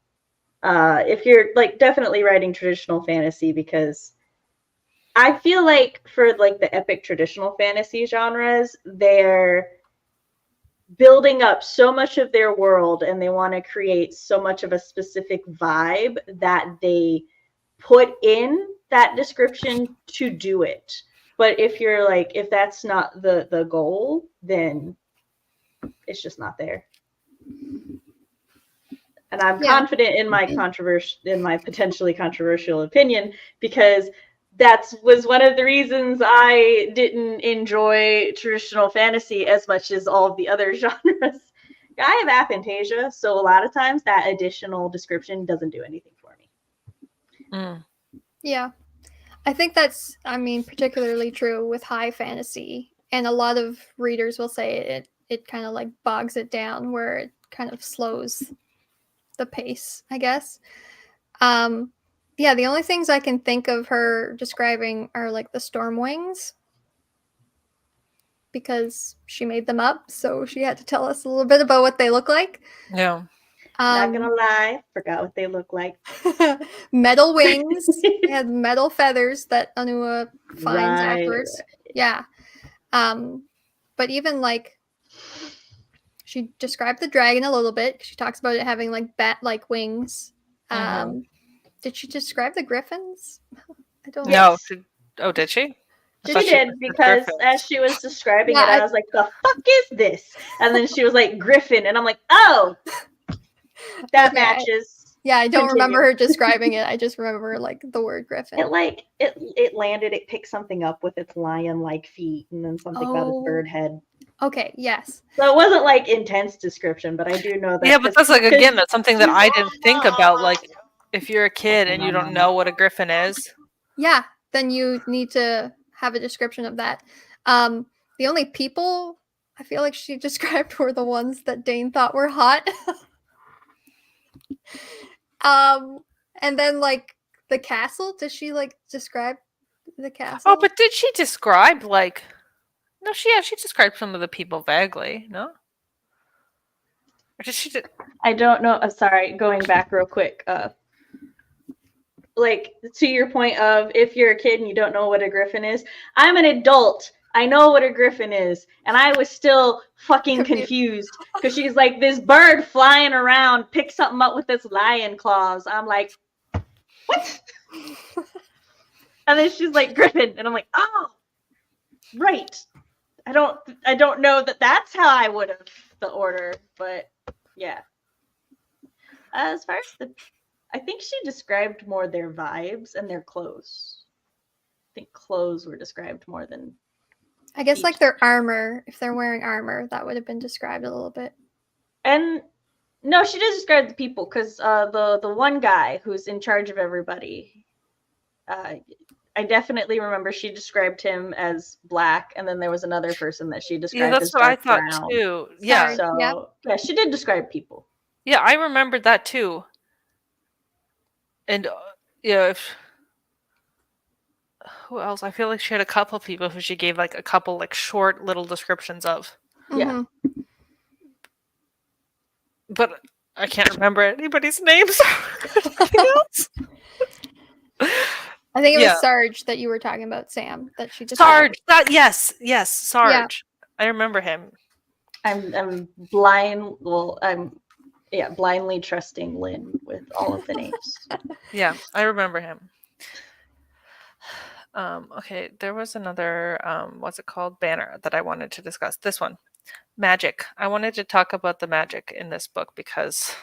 If you're like definitely writing traditional fantasy, because I feel like for like the epic traditional fantasy genres, they're building up so much of their world and they want to create so much of a specific vibe that they put in that description to do it. But if that's not the goal, then it's just not there. And I'm confident in my potentially controversial opinion, because that was one of the reasons I didn't enjoy traditional fantasy as much as all of the other genres. I have aphantasia, so a lot of times that additional description doesn't do anything for me. Yeah. I think that's, particularly true with high fantasy. And a lot of readers will say it kind of like bogs it down, where it kind of slows the pace, I guess. The only things I can think of her describing are like the storm wings, because she made them up, so she had to tell us a little bit about what they look like. Yeah. Not gonna lie, forgot what they look like. Metal wings. They had metal feathers that Anua finds afterwards. Right. Yeah. But even like, she described the dragon a little bit. She talks about it having like bat-like wings. Did she describe the griffins? I don't know. No. Did she? She did, because as she was describing it, I was like, the fuck is this? And then she was like, griffin. And I'm like, oh, that matches. I don't remember her describing it. I just remember like the word griffin. It landed, it picked something up with its lion-like feet, and then something about its bird head. Okay, yes. So it wasn't like intense description, but I do know that. Yeah, but that's like, again, that's something that I didn't think about. Like, if you're a kid and you don't know what a griffin is. Yeah, then you need to have a description of that. The only people I feel like she described were the ones that Dane thought were hot. And then like the castle, did she like describe the castle? Oh, but did she describe like? No, she described some of the people vaguely. No. Or did she? I don't know. Sorry, going back real quick. Like to your point of if you're a kid and you don't know what a griffin is, I'm an adult. I know what a griffin is, and I was still fucking confused because she's like this bird flying around, pick something up with its lion claws. I'm like, what? And then she's like griffin, and I'm like, oh, right. I don't know that that's how I would have the order, but yeah. As far as I think she described more their vibes and their clothes. I think clothes were described more than. I guess like their armor. If they're wearing armor, that would have been described a little bit. And no, she did describe the people because the one guy who's in charge of everybody. I definitely remember she described him as black, and then there was another person that she described that's as what I dark thought brown. too. Yeah. So yeah, she did describe people. Yeah, I remembered that too. And if who else? I feel like she had a couple people who she gave like a couple like short little descriptions of. Yeah. But I can't remember anybody's names. Anything else? I think it was Sarge that you were talking about, Sam. That she described. Sarge. Yes, Sarge. Yeah. I remember him. I'm blind. Well, I'm blindly trusting Lynn with all of the names. Yeah, I remember him. Okay, there was another what's it called, banner that I wanted to discuss. This one, magic. I wanted to talk about the magic in this book because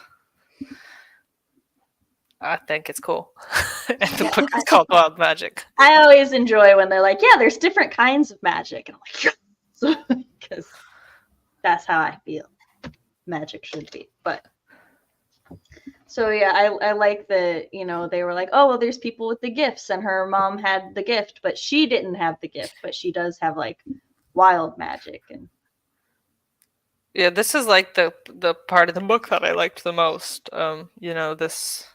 I think it's cool. And the book is called Wild Magic. I always enjoy when they're like, yeah, there's different kinds of magic, and I'm like, because that's how I feel magic should be. But so yeah, I like that, they were like, oh, well, there's people with the gifts, and her mom had the gift, but she didn't have the gift, but she does have like wild magic. And yeah, this is like the part of the book that I liked the most. This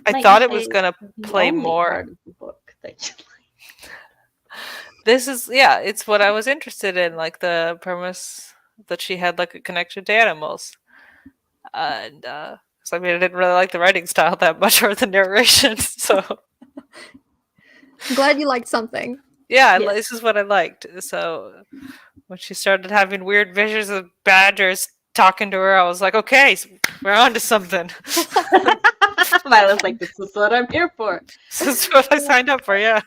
I thought it was gonna play more. Part of the book that you like. This is it's what I was interested in, like the premise that she had like a connection to animals. And I didn't really like the writing style that much or the narration, so I'm glad you liked something. Yeah, this is what I liked. So when she started having weird visions of badgers talking to her, I was like, okay, we're on to something. Violet's like, this is what I'm here for. This is what I signed up for, yeah.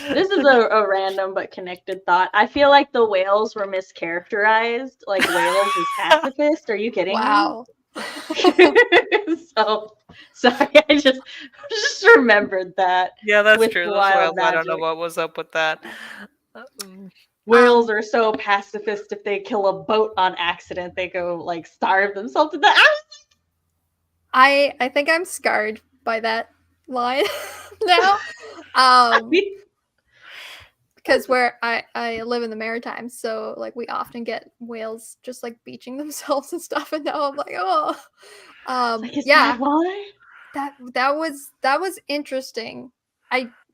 This is a random but connected thought. I feel like the whales were mischaracterized. Like whales is pacifist. Are you kidding me? Wow. So sorry, I just remembered that. Yeah, that's true. Those whales, I don't know what was up with that. Whales are so pacifist. If they kill a boat on accident, they go like starve themselves to death. I think I'm scarred by that line now. Because where I live in the Maritimes, so like we often get whales just like beaching themselves and stuff, and now I'm like, oh, is that why? That was interesting.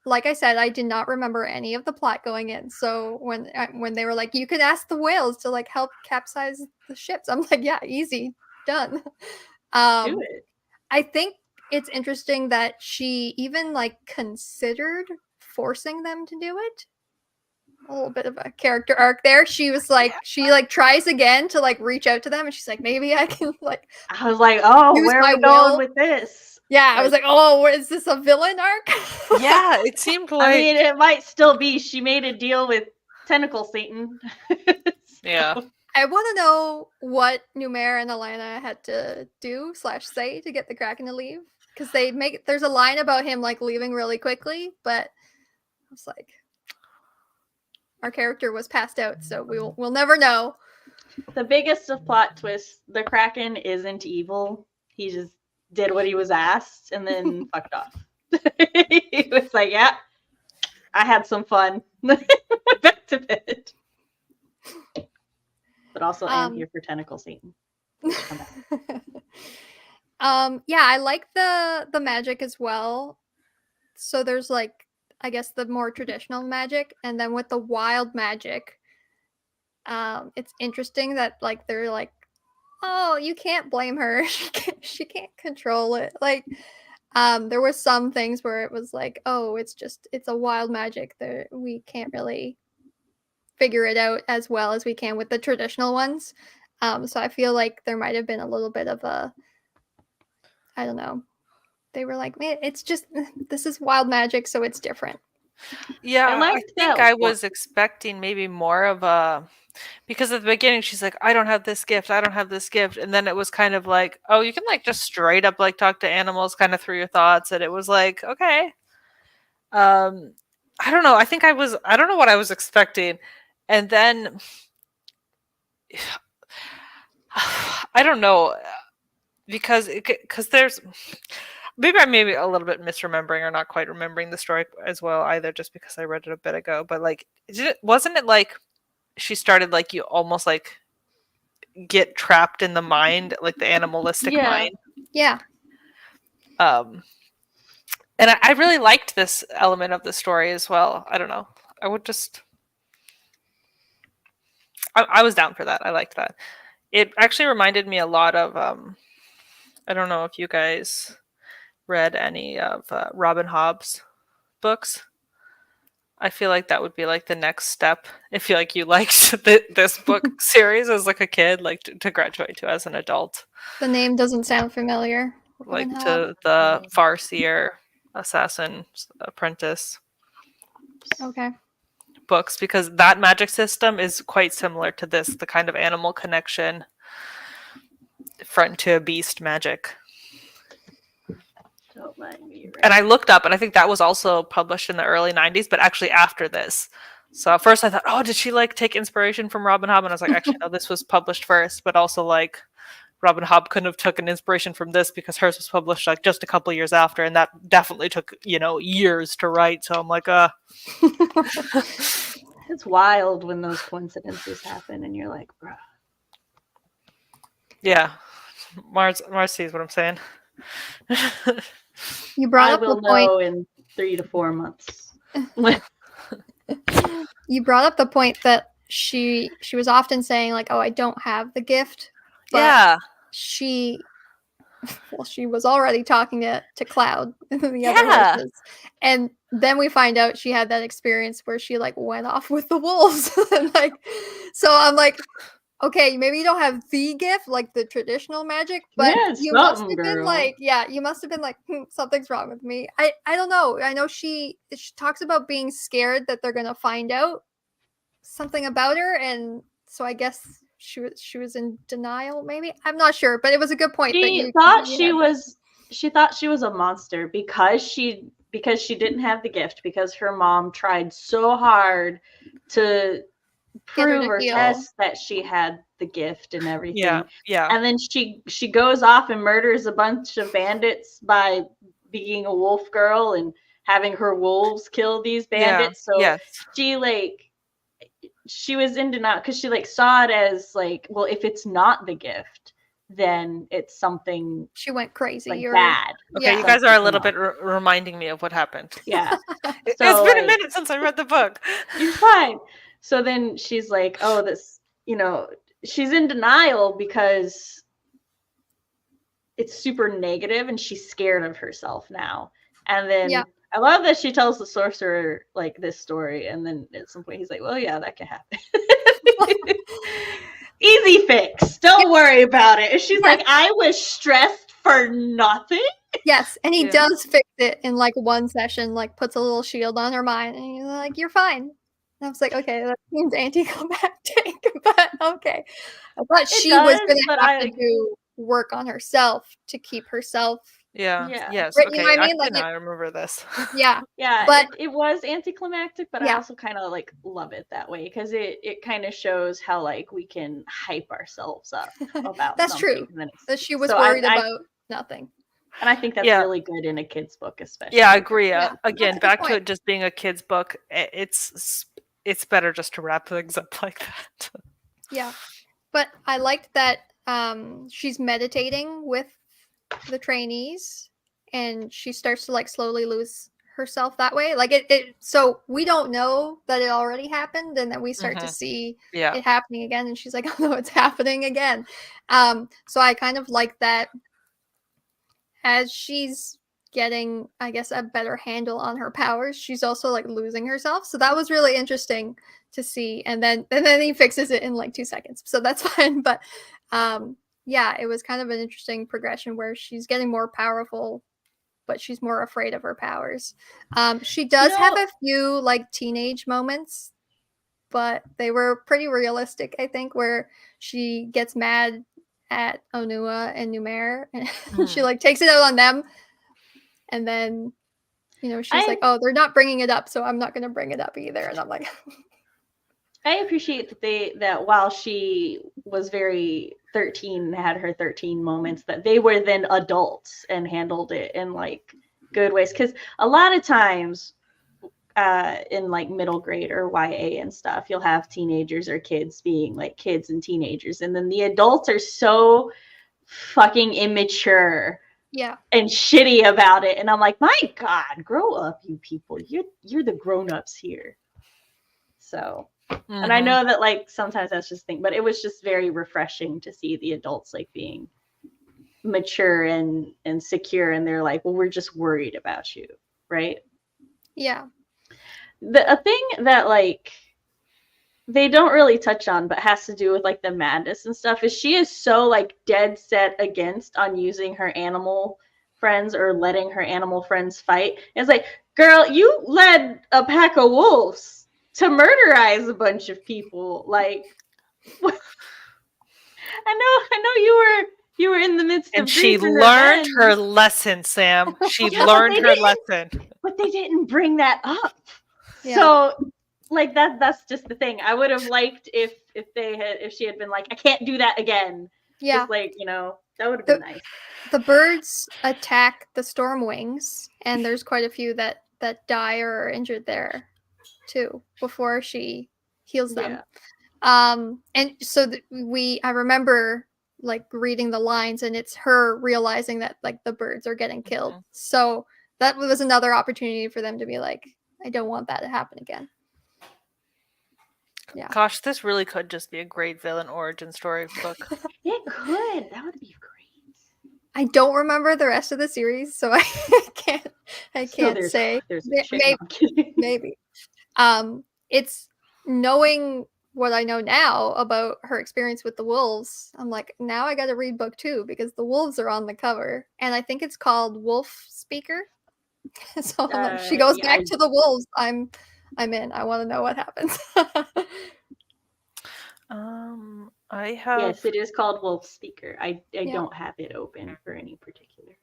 Like I said, I did not remember any of the plot going in. So when they were like, you can ask the whales to like help capsize the ships, I'm like, yeah, easy, done. Do it. I think it's interesting that she even like considered forcing them to do it. A little bit of a character arc there. She was like, she like tries again to like reach out to them, and she's like, maybe I can like. I was like, oh, where are we going with this? Yeah, I was like, oh, is this a villain arc? Yeah, it seemed like. I mean, it might still be. She made a deal with Tentacle Satan. Yeah. I want to know what Numair and Alana had to do / say to get the Kraken to leave, because there's a line about him like leaving really quickly, but I was like, our character was passed out, so we'll never know. The biggest of plot twists: the Kraken isn't evil. He just did what he was asked and then fucked off. He was like, "Yeah, I had some fun." Went back to bed. But also, I am here for Tentacle Satan. Yeah, I like the magic as well. So there's like, I guess, the more traditional magic, and then with the wild magic, it's interesting that like they're like oh, you can't blame her. She can't control it. Like, there were some things where it was like, oh, it's a wild magic that we can't really figure it out as well as we can with the traditional ones. So I feel like there might have been a little bit of a, I don't know. They were like, man, it's just, this is wild magic, so it's different. Yeah, I liked think that I one. was expecting maybe more of a, because at the beginning she's like, I don't have this gift, I don't have this gift, and then it was kind of like, oh, you can like just straight up like talk to animals kind of through your thoughts, and it was like, okay. I don't know. I don't know what I was expecting. And then I don't know because there's maybe I may be a little bit misremembering or not quite remembering the story as well either, just because I read it a bit ago. But like, wasn't it like she started like you almost like get trapped in the mind, like the animalistic Yeah. mind? Yeah. And I really liked this element of the story as well. I don't know. I would just. I was down for that. I liked that. It actually reminded me a lot of. I don't know if you guys read any of Robin Hobb's books. I feel like that would be like the next step if you liked this book series as like a kid, like to graduate to as an adult, The name doesn't sound familiar. like Robin Hobb. to the Farseer Assassin Apprentice Okay. books, because that magic system is quite similar to this, the kind of animal connection, friend to a beast magic. Don't mind me. And I looked up, and I think that was also published in the early 90s, but actually after this. So at first I thought, oh, did she like take inspiration from Robin Hobb? And I was like, actually, no, this was published first, but also like Robin Hobb couldn't have taken inspiration from this because hers was published like just a couple years after, and that definitely took, years to write. So I'm like, It's wild when those coincidences happen and you're like, bruh. yeah. Mars sees what I'm saying. You brought I up will the point. know in 3 to 4 months. You brought up the point that she was often saying like, oh, I don't have the gift. But Yeah. she was already talking to Cloud and the Yeah. other horses. And then we find out she had that experience where she like went off with the wolves. And like, so I'm like, okay, maybe you don't have the gift, like the traditional magic, but Yeah, you must something, have been girl. like, you must have been like, something's wrong with me. I don't know. I know she talks about being scared that they're gonna find out something about her, and so I guess she was in denial. Maybe, I'm not sure, but it was a good point. She thought she was a monster because she didn't have the gift, because her mom tried so hard to prove or test that she had the gift and everything. Yeah. And then she goes off and murders a bunch of bandits by being a wolf girl and having her wolves kill these bandits. So yes. she was in denial because she like saw it as like, well, if it's not the gift, then it's something. She went crazy. Like bad. Okay, you guys are a little bit reminding me of what happened. Yeah. It's been a minute since I read the book. You're fine. So then she's like, oh, this, she's in denial because it's super negative and she's scared of herself now. And then I love that she tells the sorcerer like this story, and then at some point he's like, well, yeah, that can happen. Easy fix. Don't worry about it. And she's like, I was stressed for nothing. Yes, and he does fix it in like one session, like puts a little shield on her mind, and he's like, you're fine. And I was like, okay, that seems anticlimactic, but okay. But she was going to have to do work on herself to keep herself. Yes. Brittany, okay. I mean, like, I remember this. Yeah. But it was anticlimactic, but I also kind of like love it that way because it kind of shows how like we can hype ourselves up about that's something. True. That she was worried about nothing. And I think that's really good in a kid's book, especially. Yeah, I agree. Again, back to it just being a kid's book, it's better just to wrap things up like that. Yeah. But I liked that she's meditating with the trainees, and she starts to like slowly lose herself that way. Like so we don't know that it already happened, and then we start to see it happening again, and she's like, oh no, it's happening again. So I kind of like that as she's getting, I guess, a better handle on her powers, she's also like losing herself. So that was really interesting to see. And then he fixes it in like 2 seconds. So that's fine. But yeah, it was kind of an interesting progression where she's getting more powerful, but she's more afraid of her powers. She does have a few like teenage moments, but they were pretty realistic, I think, where she gets mad at Onua and Numair, and she like takes it out on them, and then she's like, oh, they're not bringing it up, so I'm not going to bring it up either. And I'm like, I appreciate that while she was very 13 and had her 13 moments, that they were then adults and handled it in like good ways, because a lot of times in like middle grade or YA and stuff, you'll have teenagers or kids being like kids and teenagers, and then the adults are so fucking immature and shitty about it, and I'm like, my god, grow up, you people. You're the grown-ups here. So and I know that like sometimes that's just thing, but it was just very refreshing to see the adults like being mature and secure, and they're like, well, we're just worried about you, right? Yeah. A thing that like they don't really touch on but has to do with like the madness and stuff is she is so like dead set against on using her animal friends or letting her animal friends fight. It's like, girl, you led a pack of wolves to murderize a bunch of people. Like, I know you were in the midst of, and she learned her lesson, Sam. She learned her lesson, but they didn't bring that up. So like that's just the thing. I would have liked if she had been like, I can't do that again. Yeah. Just like, that would have been nice. The birds attack the Stormwings, and there's quite a few that die or are injured there too before she heals them. And so I remember like reading the lines, and it's her realizing that like the birds are getting killed. So that was another opportunity for them to be like, I don't want that to happen again. Yeah. Gosh, this really could just be a great villain origin story book. It could. That would be great. I don't remember the rest of the series, so I can't say. Maybe. It's knowing what I know now about her experience with the wolves. I'm like, now I got to read book 2 because the wolves are on the cover, and I think it's called Wolf Speaker. So she goes back to the wolves. I'm in. I want to know what happens. I have. Yes, it is called Wolf Speaker. I don't have it open for any particular reason.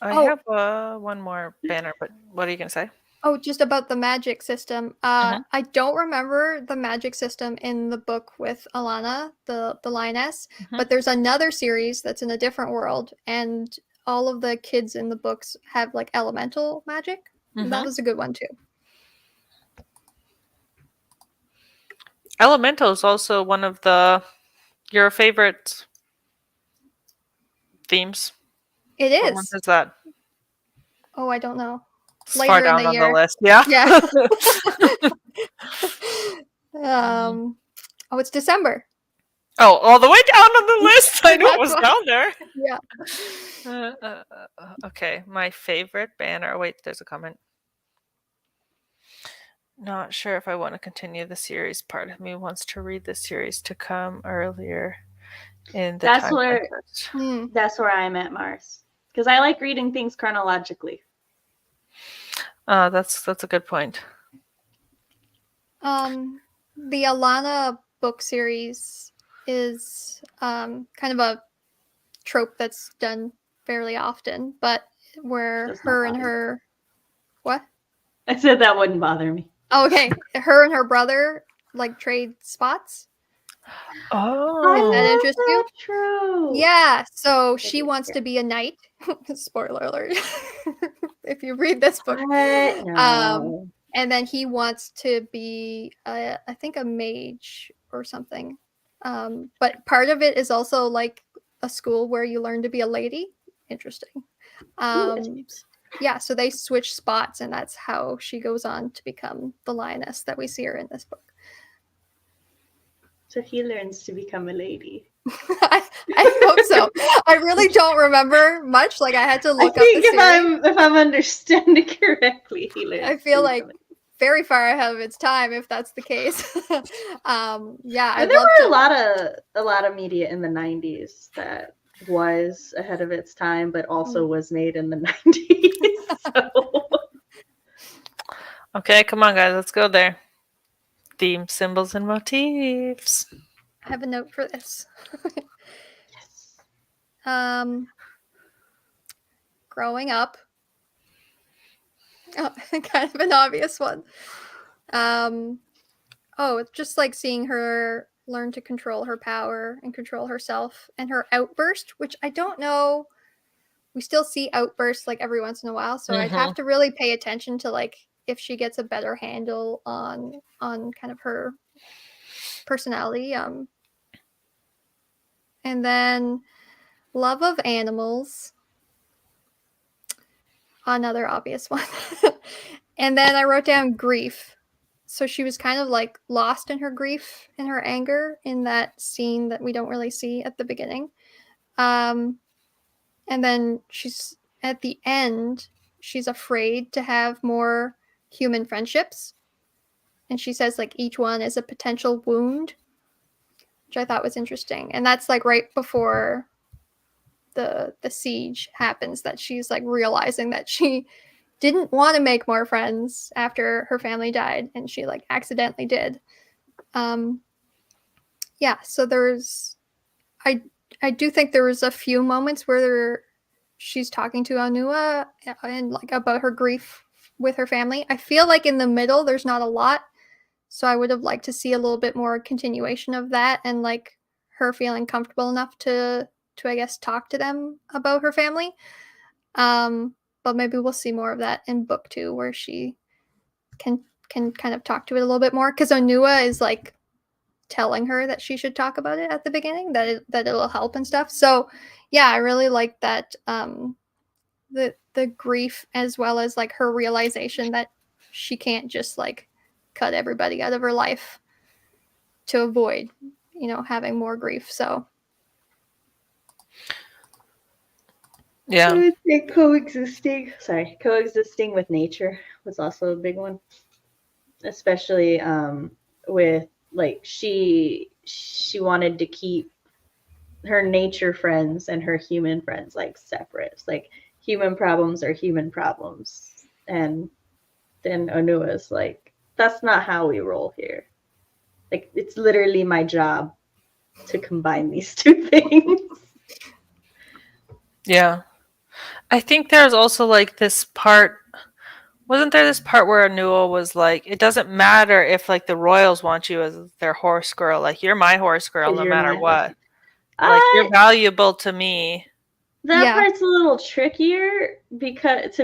I have one more banner, but what are you gonna say? Oh, just about the magic system. I don't remember the magic system in the book with Alana, the lioness, but there's another series that's in a different world, and all of the kids in the books have like elemental magic. That was a good one too. Elemental is also one of your favorite themes. It is. What one is that? Oh, I don't know. It's far down on the list. Yeah. Oh, it's December. Oh, all the way down on the list. I knew it was down there. Yeah. Okay, my favorite banner. Wait, there's a comment. Not sure if I want to continue the series. Part of me wants to read the series to come earlier in the That's time. That's where I'm at, Mars. Because I like reading things chronologically. That's a good point. The Alana book series is kind of a trope that's done fairly often, but where her and her... What? I said that wouldn't bother me. Oh, okay. Her and her brother like trade spots. Oh, does that interest you? True. Yeah. So she wants to be a knight. Spoiler alert. If you read this book. No. And then he wants to be, I think, a mage or something. But part of it is also like a school where you learn to be a lady. Interesting. yeah, so they switch spots, and that's how she goes on to become the lioness that we see her in this book. So he learns to become a lady. I hope so. I really don't remember much. Like I had to look I think up the series. if I'm understanding correctly, he learns. I feel to like become a lady. very far ahead of its time if that's the case. Yeah, I'd there love were to. a lot of media in the 90s that was ahead of its time, but also was made in the 90s. So. Okay, come on, guys, let's go there. Theme, symbols, and motifs. I have a note for this. Yes. Growing up. Oh, kind of an obvious one. It's just like seeing her learn to control her power and control herself, and her outburst, which I don't know. We still see outbursts like every once in a while, so I'd have to really pay attention to like if she gets a better handle on kind of her personality. And then love of animals, another obvious one. And then I wrote down grief. So she was kind of like lost in her grief and her anger in that scene that we don't really see at the beginning. And then she's at the end, she's afraid to have more human friendships. And she says like each one is a potential wound, which I thought was interesting. And that's like right before the siege happens, that she's like realizing that she didn't want to make more friends after her family died, and she like accidentally did. Yeah, so there's I do think there was a few moments where she's talking to Anua and like about her grief with her family. I feel like in the middle there's not a lot, so I would have liked to see a little bit more continuation of that, and like her feeling comfortable enough to I guess talk to them about her family. But maybe we'll see more of that in book 2, where she can kind of talk to it a little bit more, because Onua is like telling her that she should talk about it at the beginning, that it'll help and stuff. So yeah, I really like that, the grief, as well as like her realization that she can't just like cut everybody out of her life to avoid having more grief. So Yeah. I would say coexisting with nature was also a big one, especially with like she wanted to keep her nature friends and her human friends like separate. It's like human problems are human problems, and then Onua's like, that's not how we roll here. Like it's literally my job to combine these two things. Yeah. I think there's also like this part. Wasn't there this part where Anua was like, it doesn't matter if like the royals want you as their horse girl, like you're my horse girl no matter what. Like you're valuable to me. That part's a little trickier because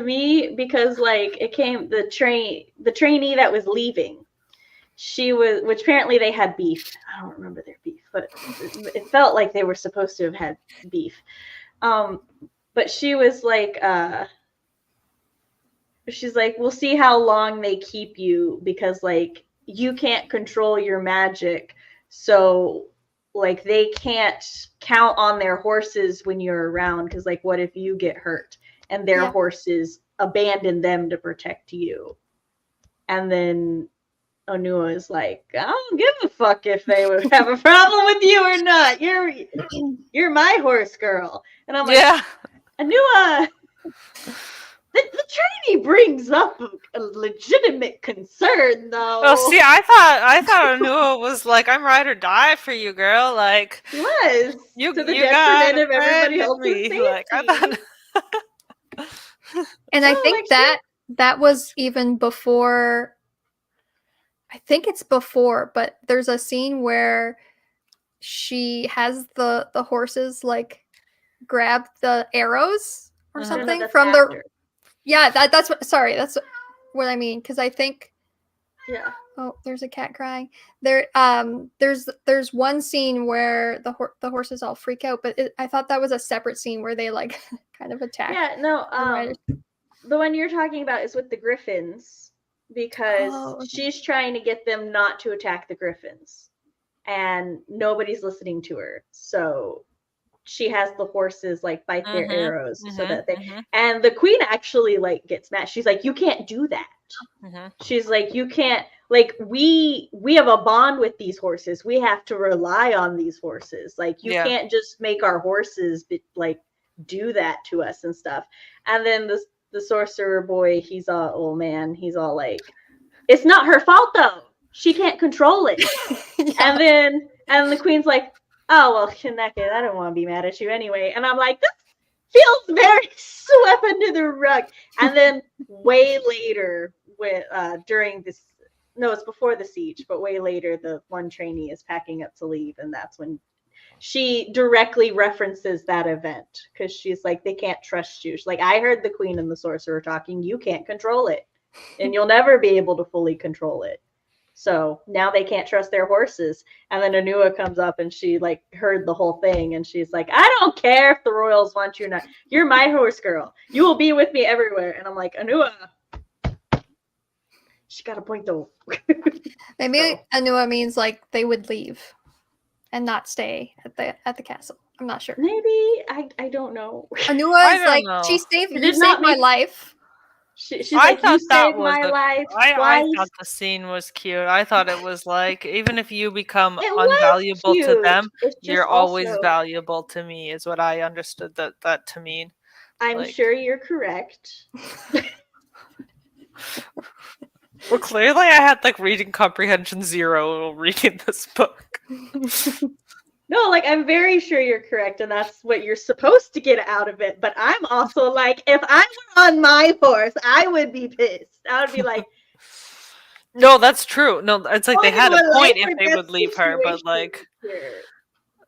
like it came the trainee that was leaving. Which apparently they had beef. I don't remember their beef, but it felt like they were supposed to have had beef. But she was like, she's like, we'll see how long they keep you, because like you can't control your magic, so like they can't count on their horses when you're around, because like what if you get hurt and their horses abandon them to protect you? And then Onua is like, I don't give a fuck if they would have a problem with you or not. You're my horse girl. And I'm like, Onua, the trainee brings up a legitimate concern, though. Oh, see, I thought Anua was like, I'm ride or die for you, girl. Like, he was you, to the you detriment got of everybody else's me. safety. Like, I thought. And I think that was even before. I think it's before, but there's a scene where she has the horses like grab the arrows or something from the. Yeah, that's what. Sorry, that's what I mean, because I think. Yeah. Oh, there's a cat crying. There's one scene where the horses all freak out, but I thought that was a separate scene where they like kind of attack. Yeah, no. The one you're talking about is with the griffins, because Oh, she's trying to get them not to attack the griffins, and nobody's listening to her. So she has the horses like bite their arrows so that they. And the queen actually like gets mad. She's like, "You can't do that." She's like, "You can't. Like we have a bond with these horses. We have to rely on these horses. Like you can't just make our horses like do that to us and stuff." And then the sorcerer boy, he's all, oh man, he's all like, "It's not her fault though. She can't control it." And the queen's like, "Oh well, in that case, I don't want to be mad at you anyway." And I'm like, this feels very swept under the rug. And then way later, with during this, no, it's before the siege, but way later, the one trainee is packing up to leave, and that's when she directly references that event, because she's like, "They can't trust you." She's like, "I heard the queen and the sorcerer talking. You can't control it, and you'll never be able to fully control it. So now they can't trust their horses." And then Anua comes up and she like heard the whole thing, and she's like, "I don't care if the royals want you or not. You're my horse girl. You will be with me everywhere." And I'm like, Anua, she got a point though. maybe Anua means like they would leave and not stay at the castle. I'm not sure. Maybe I don't know. Anua is like, know. you saved did not my make- life. She's I like, thought "You that saved was my life I twice." thought the scene was cute. I thought it was like, even if you become It was unvaluable to cute. them, It's just you're always also- valuable to me, is what I understood that to mean. I'm like- sure you're correct. Well, clearly I had like reading comprehension 0 reading this book. No, like I'm very sure you're correct, and that's what you're supposed to get out of it. But I'm also like, if I were on my horse, I would be pissed. I would be like, No, that's true. No, it's like they Only had a one point life if or they death would leave her, but situation like here.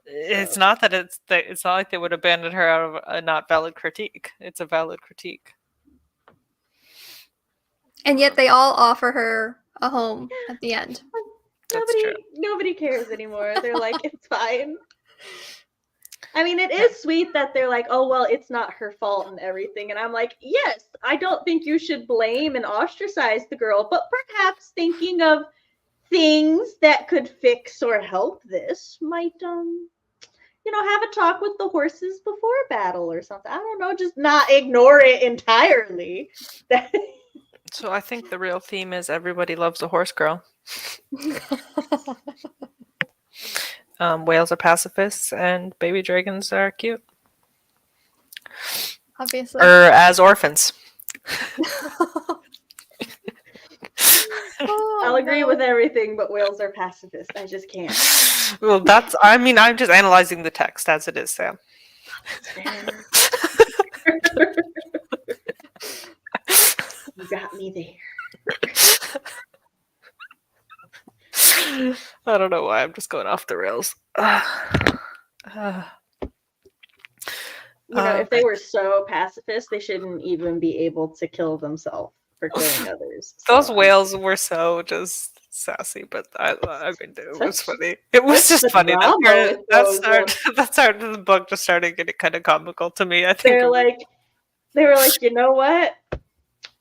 it's not that it's not like they would abandon her out of a not valid critique. It's a valid critique. And yet they all offer her a home at the end. That's true. Nobody cares anymore. They're like, it's fine. I mean, it is sweet that they're like, "Oh, well, it's not her fault and everything." And I'm like, yes, I don't think you should blame and ostracize the girl, but perhaps thinking of things that could fix or help this might, have a talk with the horses before battle or something. I don't know, just not ignore it entirely. So I think the real theme is everybody loves a horse girl. Whales are pacifists and baby dragons are cute. Obviously. Or as orphans. I'll agree with everything, but whales are pacifist. I just can't. Well, I'm just analyzing the text as it is, Sam. You got me there. I don't know why I'm just going off the rails. If they were so pacifist, they shouldn't even be able to kill themselves for killing others. Those whales were so just sassy, but I mean, it was funny. It was just funny. That started the book just started getting kind of comical to me. I think they were like, "You know what?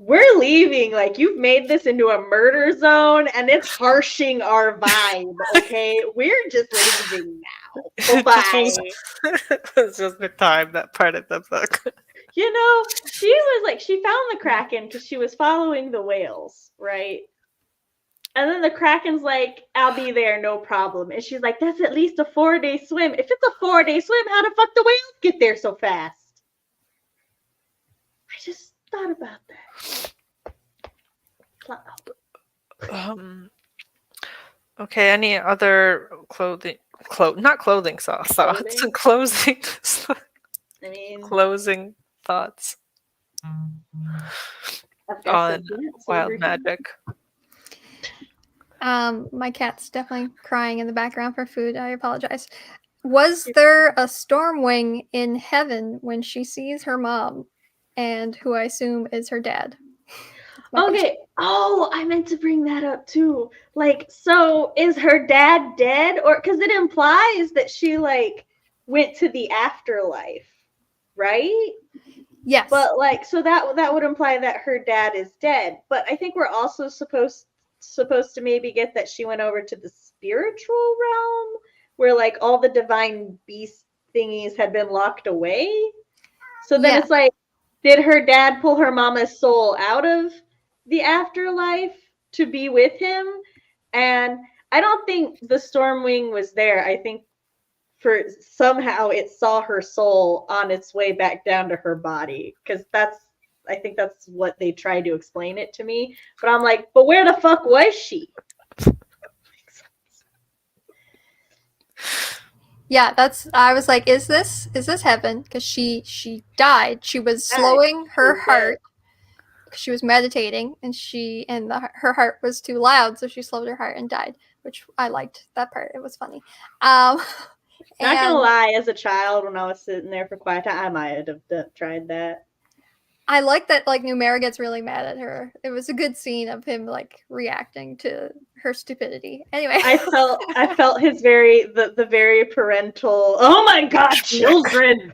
We're leaving. Like, you've made this into a murder zone, and it's harshing our vibe. Okay, we're just leaving now. Bye." It's just the time, that part of the book. She was like, she found the Kraken because she was following the whales, right? And then the Kraken's like, "I'll be there, no problem." And she's like, "That's at least a 4-day swim. If it's a 4-day swim, how the fuck the whales get there so fast?" I just thought about that. Okay, any other clothing thoughts? Closing. I mean, closing thoughts on Wild Magic. My cat's definitely crying in the background for food. I apologize. Was there a Stormwing in heaven when she sees her mom, and who I assume is her dad? Okay. Oh, I meant to bring that up too. Like, so is her dad dead? Or because it implies that she like went to the afterlife, right? Yes. But like, so that would imply that her dad is dead. But I think we're also supposed to maybe get that she went over to the spiritual realm where like all the divine beast thingies had been locked away. So then Yeah. it's like, did her dad pull her mama's soul out of the afterlife to be with him? And I don't think the Stormwing was there. I think for somehow it saw her soul on its way back down to her body, because I think that's what they tried to explain it to me. But I'm like, but where the fuck was she? Yeah, I was like, is this heaven? Because she died. She was slowing her heart because she was meditating, and her heart was too loud, so she slowed her heart and died, which I liked that part. It was funny. Not gonna lie, as a child, when I was sitting there for quiet time, I might have tried that. I like that, like, Numera gets really mad at her. It was a good scene of him, like, reacting to her stupidity. Anyway. I felt his the very parental, oh my god, children!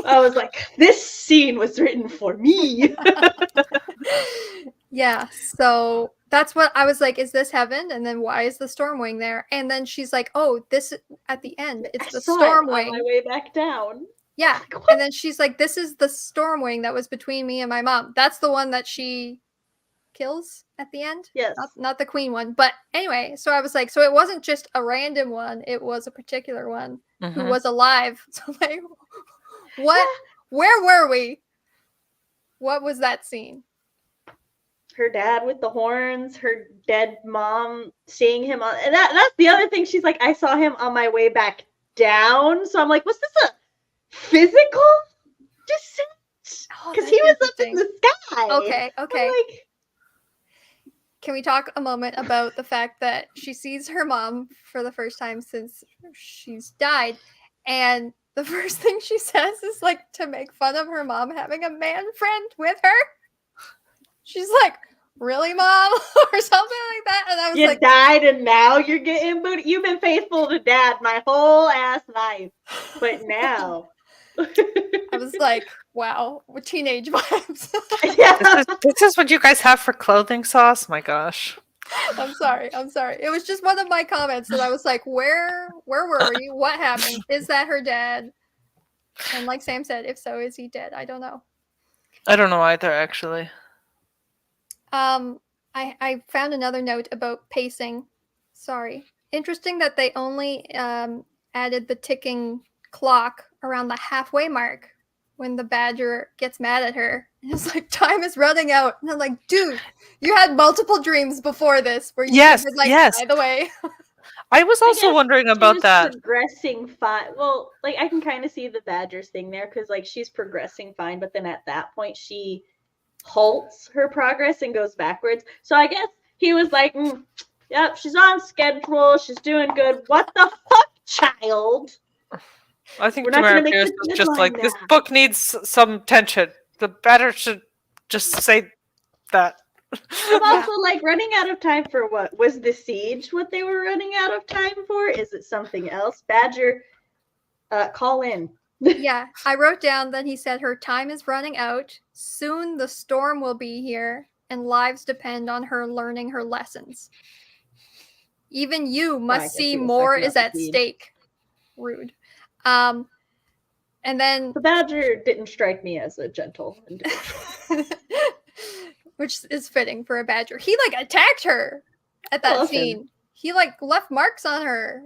I was like, this scene was written for me. Yeah, so that's what I was like, is this heaven? And then why is the Stormwing there? And then she's like, oh, this, at the end, it's the Stormwing. On my way back down. Yeah, and then she's like, this is the Stormwing that was between me and my mom. That's the one that she kills at the end. Yes. Not the queen one. But anyway, so I was like, so it wasn't just a random one, it was a particular one who was alive. So like, what? Where were we? What was that scene? Her dad with the horns, her dead mom, seeing him on, and that's the other thing. She's like, I saw him on my way back down. So I'm like, was this a physical descent? Because he was up in the sky. Okay. Like, can we talk a moment about the fact that she sees her mom for the first time since she's died, and the first thing she says is like to make fun of her mom having a man friend with her. She's like, really, mom? Or something like that. And I was like, you died and now you're getting booty. You've been faithful to dad my whole ass life. But now. I was like, wow, with teenage vibes. Yeah. This is what you guys have for clothing sauce? My gosh. I'm sorry. It was just one of my comments that I was like, where were we? What happened? Is that her dad? And like Sam said, if so, is he dead? I don't know. I don't know either, actually. I found another note about pacing. Sorry. Interesting that they only added the ticking clock around the halfway mark when the badger gets mad at her. And it's like, time is running out. And I'm like, dude, you had multiple dreams before this where you were like, by the way. I was also wondering about that. Progressing fine. Well, like, I can kind of see the badger's thing there, because like she's progressing fine, but then at that point she halts her progress and goes backwards. So I guess he was like, yep, she's on schedule, she's doing good. What the fuck, child? I think Tamora Pierce was just like, this book needs some tension. The better should just say that. I'm also like, running out of time for what? Was the siege what they were running out of time for? Is it something else? Badger, call in. Yeah, I wrote down that he said her time is running out. Soon the storm will be here, and lives depend on her learning her lessons. Even you must see more is at stake. Rude. And then the badger didn't strike me as a gentle individual. Which is fitting for a badger. He like attacked her at that scene. He like left marks on her.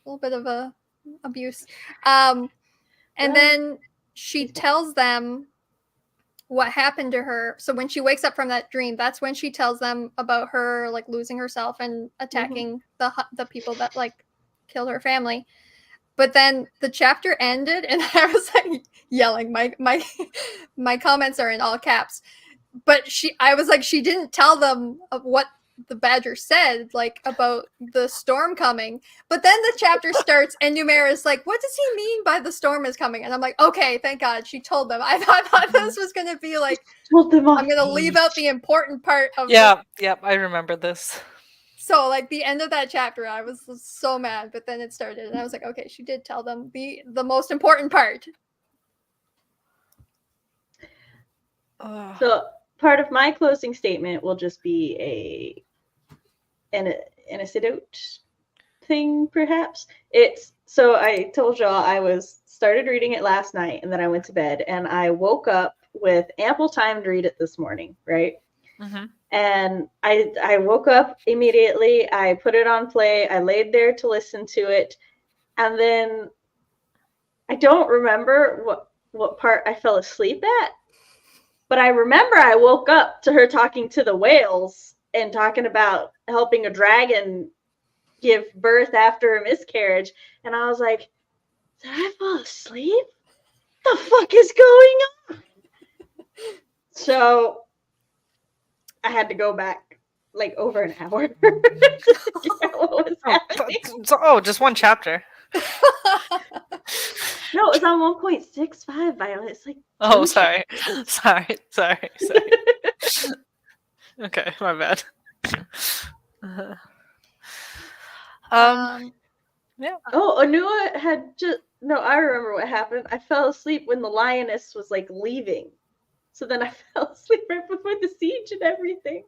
A little bit of a abuse. And then she tells them what happened to her. So when she wakes up from that dream, that's when she tells them about her like losing herself and attacking the people that like killed her family. But then the chapter ended, and I was like yelling. My comments are in all caps. But I was like, she didn't tell them of what the badger said, like about the storm coming. But then the chapter starts, and Numera is like, what does he mean by the storm is coming? And I'm like, okay, thank God she told them. I thought this was going to be like, I'm going to leave out the important part of I remember this. So like the end of that chapter, I was so mad, but then it started, and I was like, okay, she did tell them the most important part. So part of my closing statement will just be an anecdote thing, perhaps. It's so I told y'all I started reading it last night, and then I went to bed, and I woke up with ample time to read it this morning, right? Mm-hmm. And I woke up immediately. I put it on play. I laid there to listen to it, and then I don't remember what part I fell asleep at, but I remember I woke up to her talking to the whales and talking about helping a dragon give birth after a miscarriage, and I was like, did I fall asleep? The fuck is going on? So I had to go back like over an hour to figure out what was happening. Just one chapter. No, it was on 1.65, Violet. It's like Oh, sorry. Sorry. Okay, my bad. Yeah. Oh, Anua had just no. I remember what happened. I fell asleep when the lioness was like leaving, so then I fell asleep right before the siege and everything.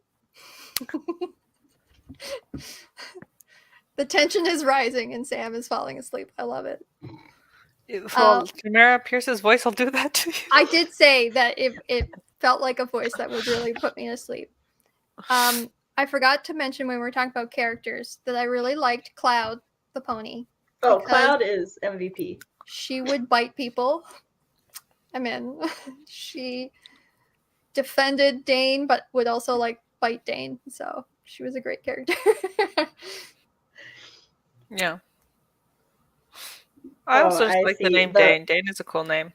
The tension is rising and Sam is falling asleep. I love it. Well, Tamara Pierce's voice will do that to you. I did say that it felt like a voice that would really put me to sleep. I forgot to mention when we were talking about characters that I really liked Cloud, the pony. Oh, Cloud is MVP. She would bite people. I mean, she defended Dane, but would also like bite Dane. So she was a great character. Yeah. I also just like the name Dane. Dane is a cool name.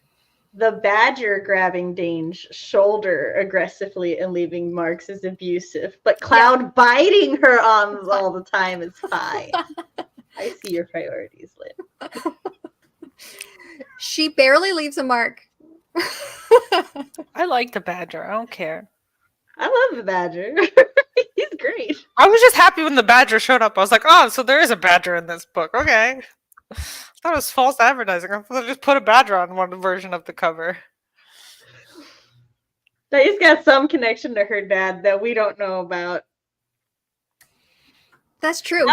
The badger grabbing Dane's shoulder aggressively and leaving marks is abusive, but Cloud biting her arms all the time is fine. I see your priorities, Lynn. She barely leaves a mark. I like the badger. I don't care. I love the badger. He's great. I was just happy when the badger showed up. I was like, oh, so there is a badger in this book. Okay. I thought it was false advertising. I thought they just put a badger on one version of the cover. But he's got some connection to her dad that we don't know about. That's true.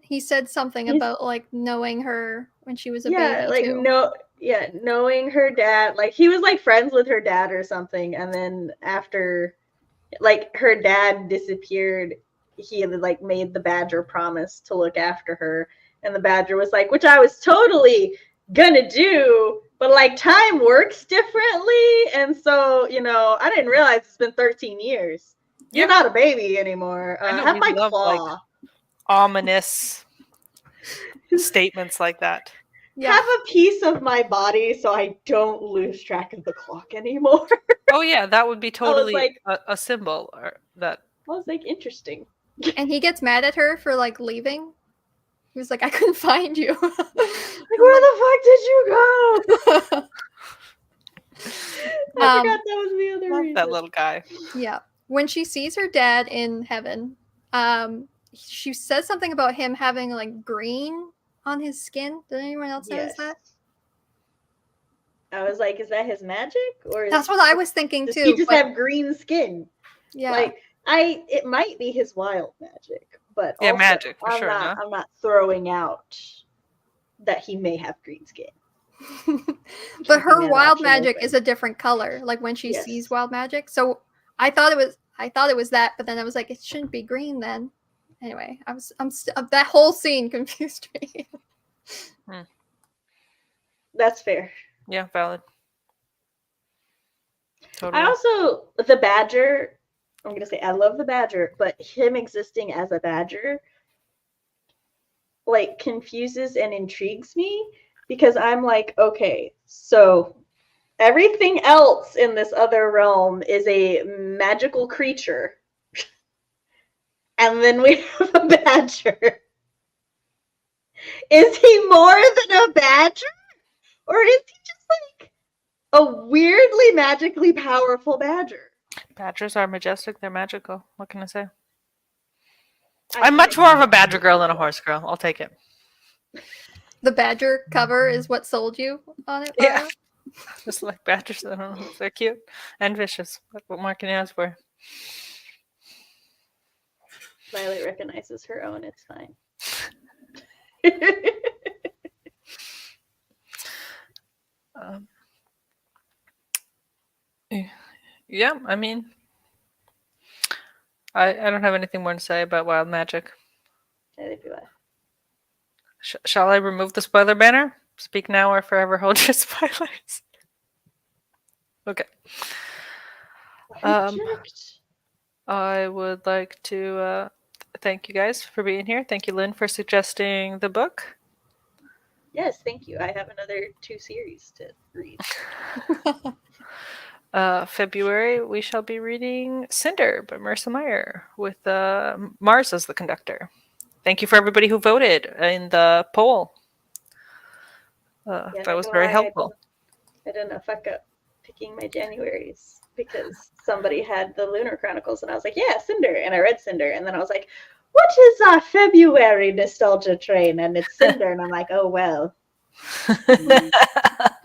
He said something about like knowing her when she was a baby. Like too. Knowing her dad. Like he was like friends with her dad or something, and then after like her dad disappeared, he had like made the badger promise to look after her. And the badger was like, which I was totally gonna do, but like time works differently. And so, I didn't realize it's been 13 years. You're not a baby anymore. Have my claw. Like, ominous statements like that. Yeah. Have a piece of my body so I don't lose track of the clock anymore. Oh yeah, that would be totally like, a symbol that. I was like, interesting. And he gets mad at her for like leaving. He was like, I couldn't find you. Like, where the fuck did you go? I forgot that was the other reason. That little guy. Yeah. When she sees her dad in heaven, she says something about him having like green on his skin. Did anyone else notice that? I was like, is that his magic? Or that's what I was thinking too. He just have green skin. Yeah. Like it might be his wild magic, but yeah, also, magic for sure. I'm not throwing out that he may have green skin. But her wild magic is a different color. Like when she sees wild magic, so I thought it was that, but then I was like, it shouldn't be green then. Anyway, that whole scene confused me. That's fair. Yeah, valid. Totally. I also the badger. I'm gonna say I love the badger, but him existing as a badger like confuses and intrigues me because I'm like, okay, so everything else in this other realm is a magical creature. And then we have a badger. Is he more than a badger? Or is he just like a weirdly magically powerful badger? Badgers are majestic. They're magical. What can I say? I'm much more of a badger girl than a horse girl. I'll take it. The badger cover is what sold you on it? Yeah. Just like badgers. I don't know. They're cute and vicious. What more can you ask for? Violet recognizes her own. It's fine. Um, yeah, I mean, I don't have anything more to say about wild magic. Neither do I. Shall I remove the spoiler banner? Speak now or forever hold your spoilers. Okay. Reject. I would like to thank you guys for being here. Thank you, Lynn, for suggesting the book. Yes, thank you. I have another 2 series to read. February, we shall be reading Cinder by Marissa Meyer with Mars as the conductor. Thank you for everybody who voted in the poll. That was very helpful. I didn't fuck up picking my Januaries because somebody had the Lunar Chronicles, and I was like, yeah, Cinder. And I read Cinder. And then I was like, what is our February nostalgia train? And it's Cinder. And I'm like, oh, well.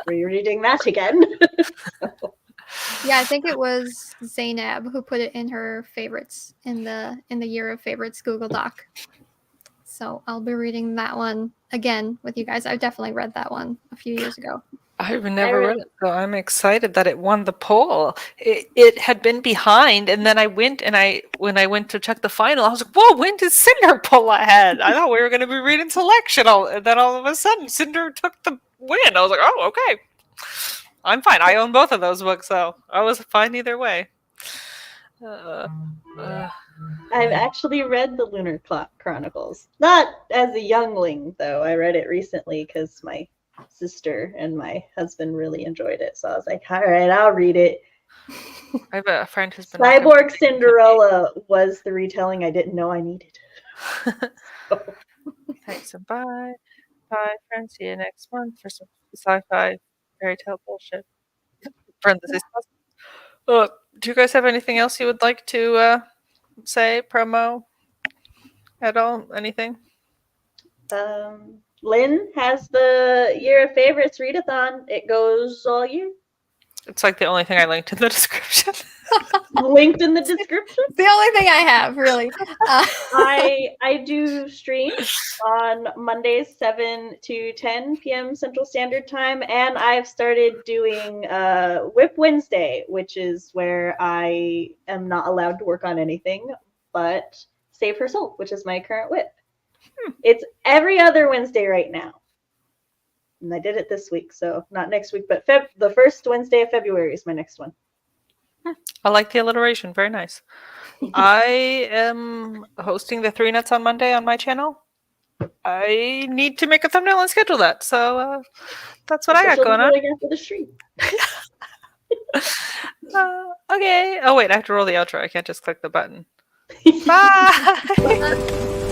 Rereading that again. So. Yeah, I think it was Zainab who put it in her favorites in the year of favorites Google Doc. So I'll be reading that one again with you guys. I've definitely read that one a few years ago. I've never read it, so I'm excited that it won the poll. It had been behind, and then I went and when I went to check the final, I was like, "Whoa, when did Cinder pull ahead?" I thought we were going to be reading Selection, and then all of a sudden, Cinder took the win. I was like, "Oh, okay, I'm fine. I own both of those books, so I was fine either way." I've actually read the Lunar Chronicles, not as a youngling though. I read it recently because my sister and my husband really enjoyed it, so I was like, all right, I'll read it. I have a friend who's been Cyborg Cinderella was the retelling I didn't know I needed. So. Thanks and bye friends, see you next month for some sci-fi fairy tale bullshit. Parentheses. Do you guys have anything else you would like to say, promo at all? Anything? Lynn has the Year of Favorites readathon. It goes all year. It's like the only thing I linked in the description. Linked in the description. The only thing I have, really. I do streams on Mondays 7 to 10 p.m. Central Standard Time, and I've started doing Whip Wednesday, which is where I am not allowed to work on anything but Save Her Soul, which is my current whip. It's every other Wednesday right now. And I did it this week, so not next week, but the first Wednesday of February is my next one. I like the alliteration. Very nice. I am hosting the 3 Nuts on Monday on my channel. I need to make a thumbnail and schedule that. So that's what I got going on. For the stream. Okay. Oh, wait. I have to roll the outro. I can't just click the button. Bye.